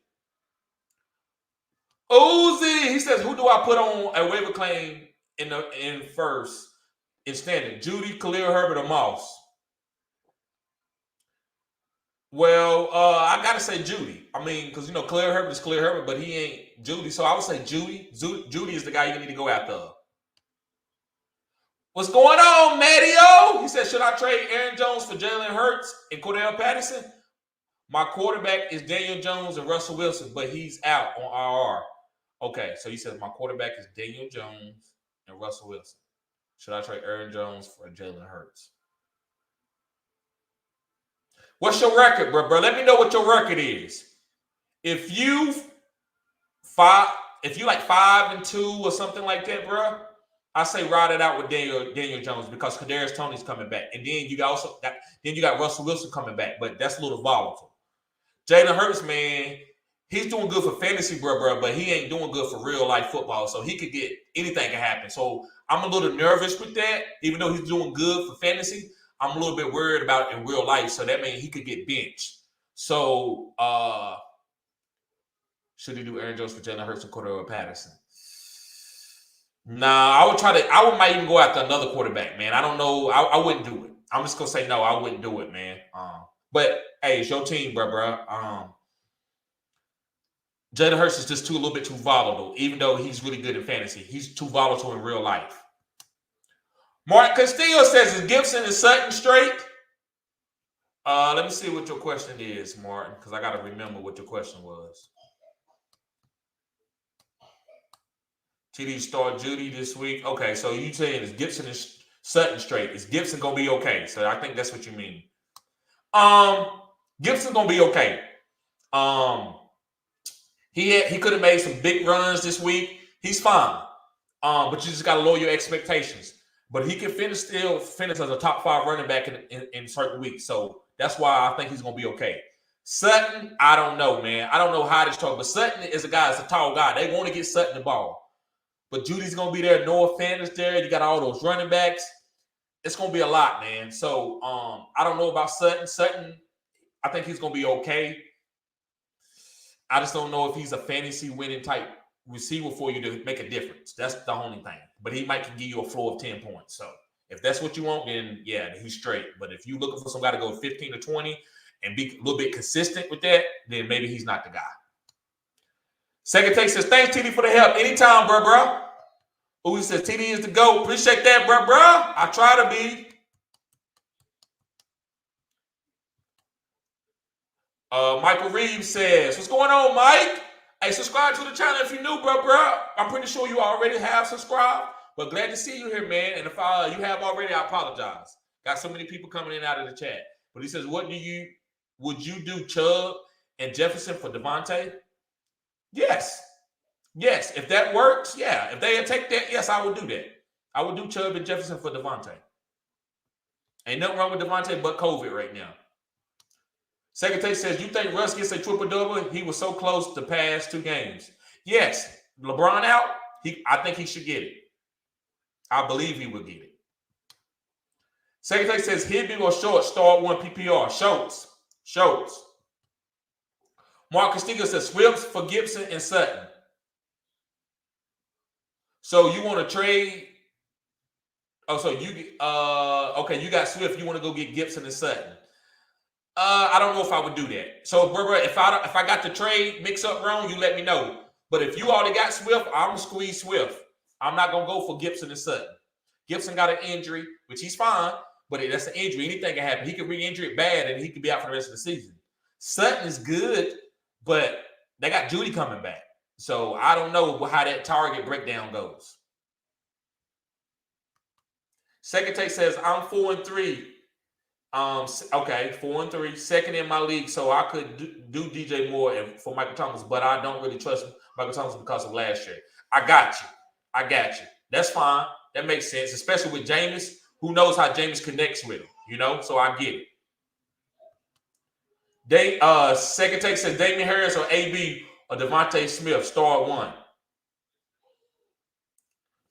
Uzi, he says, who do I put on a waiver claim in first in standing? Judy, Khalil Herbert, or Moss? Well, I gotta say Judy. I mean, because Khalil Herbert is Khalil Herbert, but he ain't Judy. So I would say Judy. Judy is the guy you need to go after. What's going on, Mattio? He said, should I trade Aaron Jones for Jalen Hurts and Cordell Patterson? My quarterback is Daniel Jones and Russell Wilson, but he's out on IR. Okay, so he says my quarterback is Daniel Jones and Russell Wilson. Should I trade Aaron Jones for Jalen Hurts? What's your record, bro? Let me know what your record is. If you like 5-2 or something like that, bro, I say ride it out with Daniel Jones because Kadarius Toney's coming back, and then you got Russell Wilson coming back, but that's a little volatile. Jalen Hurts, man, he's doing good for fantasy, bro, but he ain't doing good for real life football. So he could get anything can happen. So I'm a little nervous with that, even though he's doing good for fantasy. I'm a little bit worried about it in real life, so that means he could get benched. So, should he do Aaron Jones for Jalen Hurts and Cordell Patterson? Nah, I might even go after another quarterback, man. I don't know. I wouldn't do it. I'm just gonna say no. I wouldn't do it, man. But hey, it's your team, bro. Jalen Hurts is just a little bit too volatile, even though he's really good in fantasy. He's too volatile in real life. Mark Castillo says, is Gibson and Sutton straight? Let me see what your question is, Martin, because I got to remember what your question was. TD start Judy this week. Okay, so you saying is Gibson and Sutton straight. Is Gibson going to be okay? So I think that's what you mean. Gibson's going to be okay. He could have made some big runs this week. He's fine. But you just got to lower your expectations. But he can still finish as a top 5 running back in certain weeks. So that's why I think he's going to be okay. Sutton, I don't know, man. I don't know how this talk, but Sutton is a guy that's a tall guy. They want to get Sutton the ball. But Judy's going to be there. Noah Fant is there. You got all those running backs. It's going to be a lot, man. So I don't know about Sutton. Sutton, I think he's going to be okay. I just don't know if he's a fantasy winning type receiver for you to make a difference. That's the only thing. But he might can give you a floor of 10 points. So if that's what you want, then yeah, he's straight. But if you're looking for somebody to go 15 to 20 and be a little bit consistent with that, then maybe he's not the guy. Second take says, thanks, TD, for the help. Anytime, bro. Who says TD is the GOAT. Appreciate that, bro. I try to be. Michael Reeves says, what's going on, Mike? Hey, subscribe to the channel if you're new, bro. I'm pretty sure you already have subscribed, but glad to see you here, man. And if you have already, I apologize. Got so many people coming in and out of the chat. But he says, would you do Chubb and Jefferson for Devontae? Yes. Yes. If that works, yeah. If they take that, yes, I would do that. I would do Chubb and Jefferson for Devontae. Ain't nothing wrong with Devontae but COVID right now. Secretary says, you think Russ gets a triple-double? He was so close to pass 2 games. Yes. LeBron out, I think he should get it. I believe he will get it. Secretary says, Hibby or Schultz, start 1 PPR. Schultz. Marcus Stiegler says, Swift for Gibson and Sutton. So you want to trade? Oh, so okay, you got Swift. You want to go get Gibson and Sutton. I don't know if I would do that. So, brother, if I got the trade mix up wrong, you let me know. But if you already got Swift, I'm going to squeeze Swift. I'm not going to go for Gibson and Sutton. Gibson got an injury, which he's fine, but that's an injury. Anything can happen. He could re-injure it bad, and he could be out for the rest of the season. Sutton is good, but they got Judy coming back. So I don't know how that target breakdown goes. Second take says, I'm 4-3. Okay, 4-3. Second in my league, so I could do DJ Moore for Michael Thomas, but I don't really trust Michael Thomas because of last year. I got you. That's fine. That makes sense, especially with Jameis. Who knows how Jameis connects with him, so I get it. Second take says Damian Harris or AB or Devontae Smith, start 1.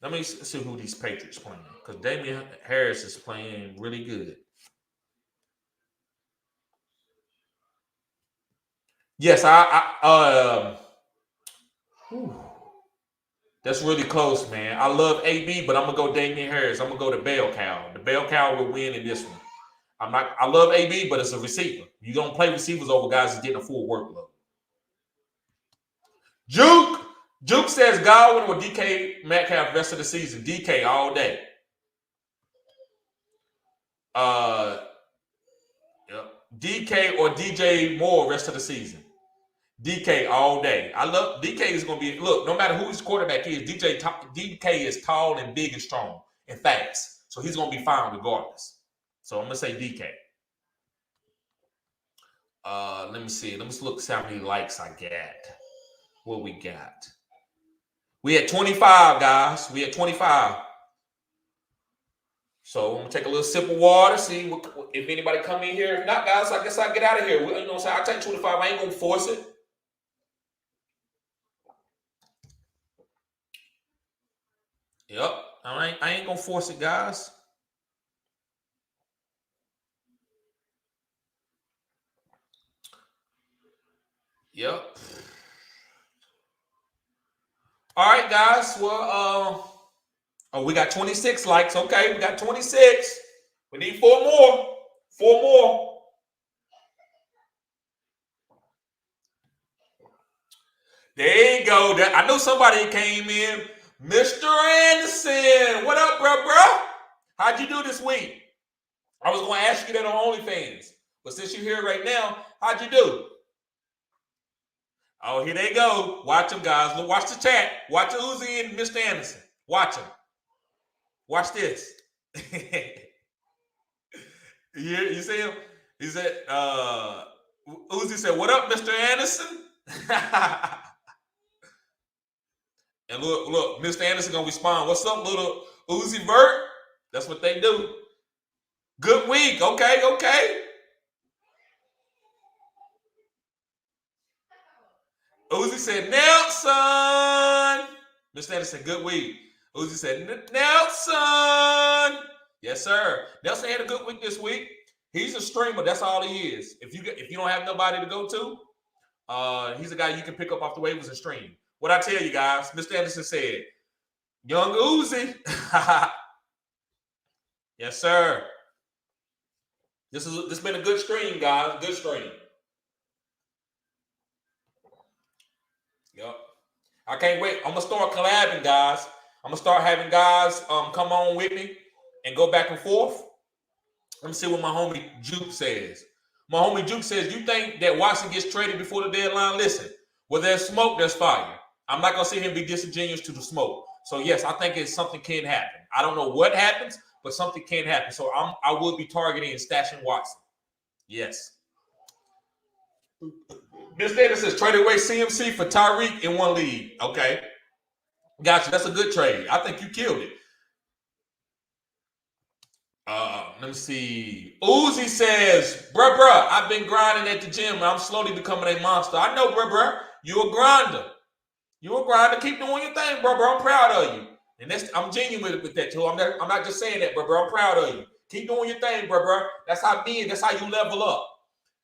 Let me see who these Patriots playing, because Damian Harris is playing really good. Yes, that's really close, man. I love AB, but I'm gonna go Damian Harris. I'm gonna go to Bell Cow. The Bell Cow will win in this one. I love AB, but it's a receiver. You don't play receivers over guys that's getting a full workload. Juke says Godwin or DK Metcalf rest of the season. DK all day. DK or DJ Moore rest of the season. DK all day. I love DK is going to be, look, no matter who his quarterback is, DK is tall and big and strong and fast. So he's going to be fine regardless. So I'm going to say DK. Let me see. Let me look see how many likes I got. What we got? We at 25, guys. We at 25. So I'm going to take a little sip of water, see if anybody come in here. If not, guys, I guess I'll get out of here. You know what I'm saying? I'll take 25. I ain't going to force it. Yep. I ain't going to force it, guys. Yep. All right, guys. Well, we got 26 likes. Okay, we got 26. We need 4 more. 4 more. There you go. I know somebody came in. Mr. Anderson. What up, bro? How'd you do this week? I was going to ask you that on OnlyFans. But since you're here right now, how'd you do? Oh, here they go. Watch them, guys. Look, watch the chat. Watch Uzi and Mr. Anderson. Watch them. Watch this. You see him? He said, Uzi said, what up, Mr. Anderson? And look, Mr. Anderson gonna respond. What's up, little Uzi Vert? That's what they do. Good week. Okay. Uzi said, Nelson. Mr. Anderson, good week. Uzi said, Nelson. Yes, sir. Nelson had a good week this week. He's a streamer. That's all he is. If you don't have nobody to go to, he's a guy you can pick up off the waivers and stream. What I tell you guys, Mr. Anderson said, Young Uzi. Yes, sir. This has been a good stream, guys. Good stream. Yep. I can't wait. I'm gonna start collabing, guys. I'm gonna start having guys come on with me and go back and forth. Let me see what my homie Juke says. My homie Juke says, you think that Watson gets traded before the deadline? Listen, where there's smoke, there's fire. I'm not gonna see him be disingenuous to the smoke. So yes, I think something can happen. I don't know what happens, but something can happen. So I would be targeting and stashing Watson. Yes. Miss Dana says trade away CMC for Tyreek in one league. Okay. Gotcha. That's a good trade. I think you killed it. Let me see. Uzi says, bruh, I've been grinding at the gym. I'm slowly becoming a monster. I know, bruh. You a grinder. You a grinder. Keep doing your thing, bruh. I'm proud of you. And I'm genuine with that too. I'm not just saying that, bruh. I'm proud of you. Keep doing your thing, bruh. That's how you level up.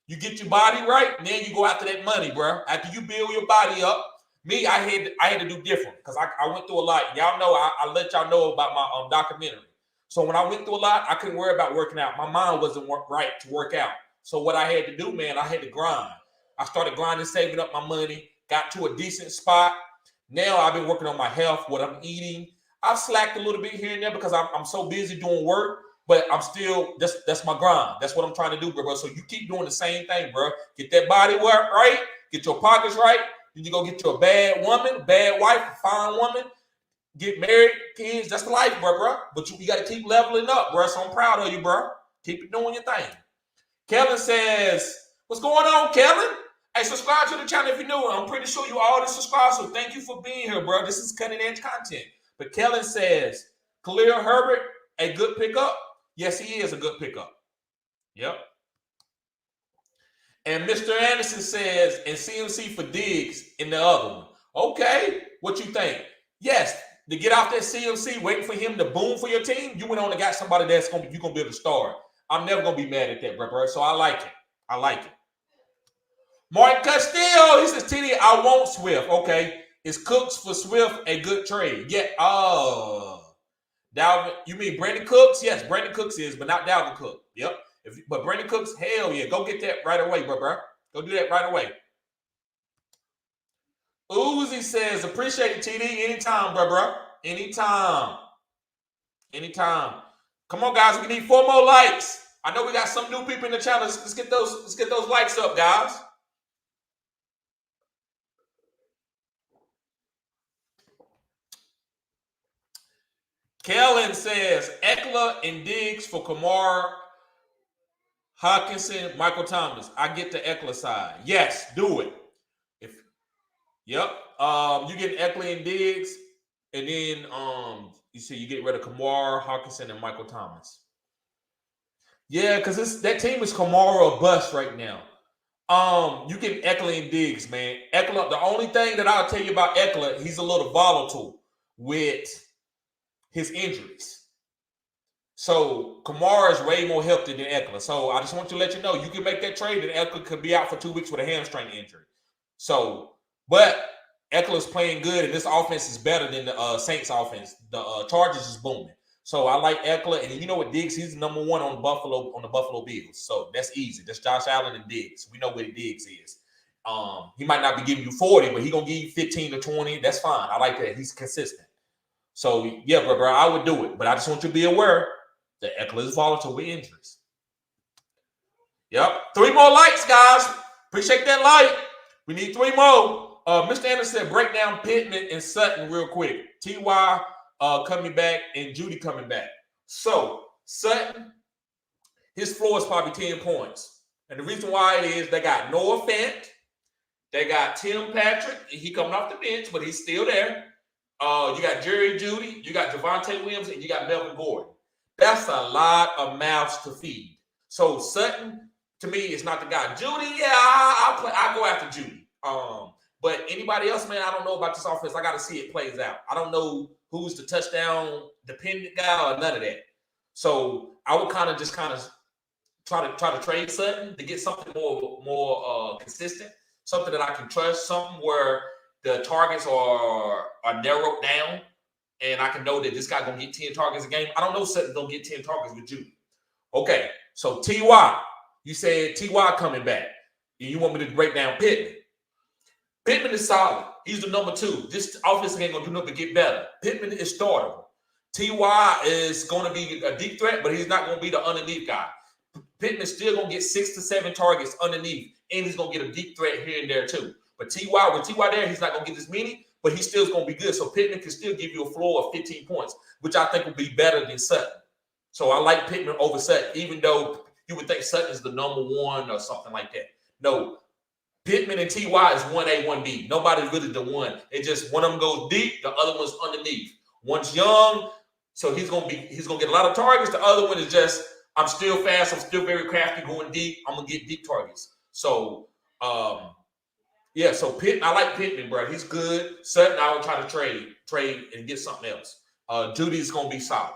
You get your body right, and then you go after that money, bruh. After you build your body up, me, I had to do different because I went through a lot. Y'all know I let y'all know about my documentary. So when I went through a lot, I couldn't worry about working out. My mind wasn't right to work out. So what I had to do, man, I had to grind. I started grinding, saving up my money, got to a decent spot. Now I've been working on my health, what I'm eating. I've slacked a little bit here and there because I'm so busy doing work, but I'm still, that's my grind. That's what I'm trying to do, bro. So you keep doing the same thing, bro. Get that body work right, get your pockets right. Then you go get you a bad woman, bad wife, a fine woman. Get married, kids, that's the life, bro. But you got to keep leveling up, bro. So I'm proud of you, bro. Keep it doing your thing. Kellen says, what's going on, Kellen? Hey, subscribe to the channel if you're new. I'm pretty sure you all subscribe, so thank you for being here, bro. This is cutting-edge content. But Kellen says, Khalil Herbert, a good pickup? Yes, he is a good pickup. Yep. And Mr. Anderson says, and CMC for Diggs in the other one. Okay, what you think? Yes. To get off that CMC, waiting for him to boom for your team, you went on and got somebody you're going to be able to start. I'm never going to be mad at that, bro. So I like it. Mark Castillo, he says, TD, I want Swift. Okay. Is Cooks for Swift a good trade? Yeah. Dalvin, you mean Brandon Cooks? Yes, Brandon Cooks is, but not Dalvin Cook. Yep. But Brandon Cooks, hell yeah. Go get that right away, bro. Go do that right away. Uzi says, appreciate it, TD. Anytime, bro. Anytime. Come on, guys. We need 4 more likes. I know we got some new people in the channel. Let's get those likes up, guys. Kellen says, Eckler and Diggs for Kamara, Hawkinson, Michael Thomas. I get the Eckler side. Yes, do it. Yep. You get Eckler and Diggs, and then you see you get rid of Kamara, Hawkinson, and Michael Thomas. Yeah, because that team is Kamara or bust right now. You get Eckler and Diggs, man. Eckler, the only thing that I'll tell you about Eckler, he's a little volatile with his injuries. So Kamara is way more healthy than Eckler. So I just want to let you know, you can make that trade and Eckler could be out for 2 weeks with a hamstring injury. So, but Eckler's playing good, and this offense is better than the Saints offense. The Chargers is booming. So I like Eckler, and you know what, Diggs, he's number 1 on the Buffalo Bills. So that's easy. That's Josh Allen and Diggs. We know what Diggs is. He might not be giving you 40, but he's gonna give you 15 to 20. That's fine. I like that. He's consistent. So yeah, bro, I would do it. But I just want you to be aware that Eckler is volatile with injuries. Yep. 3 more likes, guys. Appreciate that like. We need 3 more. Mr. Anderson said, break down Pittman and Sutton real quick. T.Y. Coming back and Judy coming back. So Sutton, his floor is probably 10 points. And the reason why it is they got Noah Fant, they got Tim Patrick, he coming off the bench, but he's still there. You got Jerry Judy, you got Javonte Williams, and you got Melvin Gordon. That's a lot of mouths to feed. So Sutton, to me, is not the guy. Judy, yeah, I'll go after Judy. But anybody else, man, I don't know about this offense. I got to see it plays out. I don't know who's the touchdown dependent guy or none of that. So I would kind of try to trade Sutton to get something more consistent, something that I can trust, something where the targets are narrowed down, and I can know that this guy gonna get 10 targets a game. I don't know Sutton gonna get 10 targets with Judy. Okay, so T.Y., you said T.Y. coming back, and you want me to break down Pittman. Pittman is solid. He's the number 2. This offense ain't going to do nothing but get better. Pittman is startable. T.Y. is going to be a deep threat, but he's not going to be the underneath guy. Pittman's still going to get 6 to 7 targets underneath, and he's going to get a deep threat here and there too. But T.Y., with T.Y. there, he's not going to get as many, but he still is going to be good. So Pittman can still give you a floor of 15 points, which I think will be better than Sutton. So I like Pittman over Sutton, even though you would think Sutton is the number one or something like that. No, Pittman and T.Y. is 1A, 1B. Nobody's really the one. It just one of them goes deep, the other one's underneath. One's young, so he's gonna get a lot of targets. The other one is just, I'm still fast, I'm still very crafty, going deep. I'm gonna get deep targets. So yeah, so Pittman, I like Pittman, bro. He's good. Sutton, I would try to trade and get something else. Judy's gonna be solid.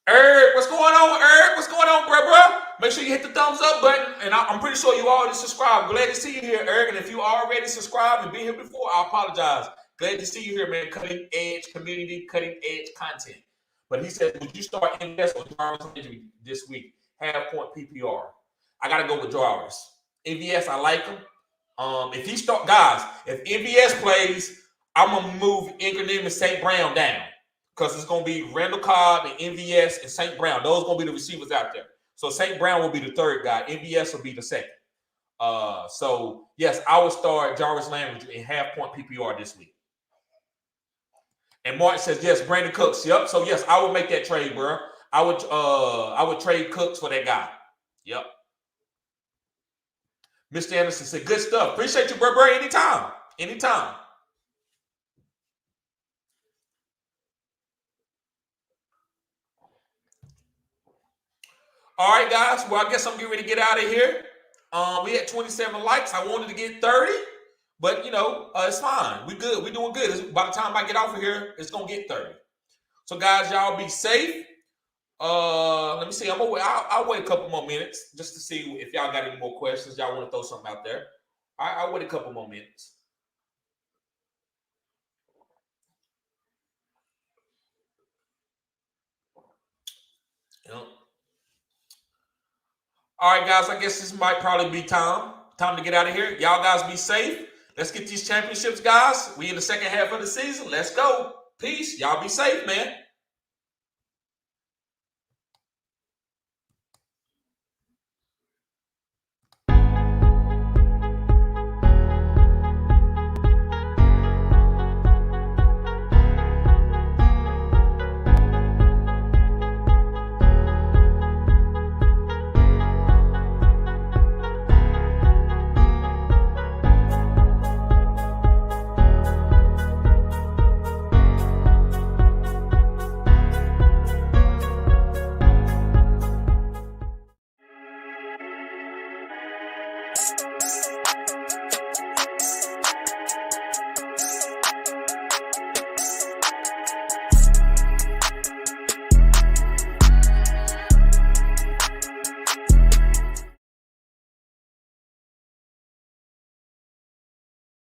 Eric, what's going on, Eric? What's going on, bro? Make sure you hit the thumbs up button. And I'm pretty sure you already subscribed. Glad to see you here, Eric. And if you already subscribed and been here before, I apologize. Glad to see you here, man. Cutting edge community, cutting edge content. But he said, would you start MVS or Jarvis injury this week? Half point PPR. I got to go with Jarvis. MVS, I like him. If he start, guys, if MVS plays, I'm going to move Ingram and St. Brown down. Because it's going to be Randall Cobb and MVS and St. Brown. Those are going to be the receivers out there. So St. Brown will be the third guy. MVS will be the second. So, yes, I would start Jarvis Landry in half-point PPR this week. And Martin says, yes, Brandon Cooks. Yep. So, yes, I would make that trade, bro. I would trade Cooks for that guy. Yep. Mr. Anderson said, good stuff. Appreciate you, bro. Anytime. Anytime. All right, guys. Well, I guess I'm getting ready to get out of here. We had 27 likes. I wanted to get 30, but, it's fine. We good. We doing good. By the time I get off of here, it's going to get 30. So, guys, y'all be safe. Let me see. I'll wait a couple more minutes just to see if y'all got any more questions. Y'all want to throw something out there. I'll wait a couple more minutes. Yep. All right, guys, I guess this might probably be time to get out of here. Y'all guys be safe. Let's get these championships, guys. We in the second half of the season. Let's go. Peace. Y'all be safe, man.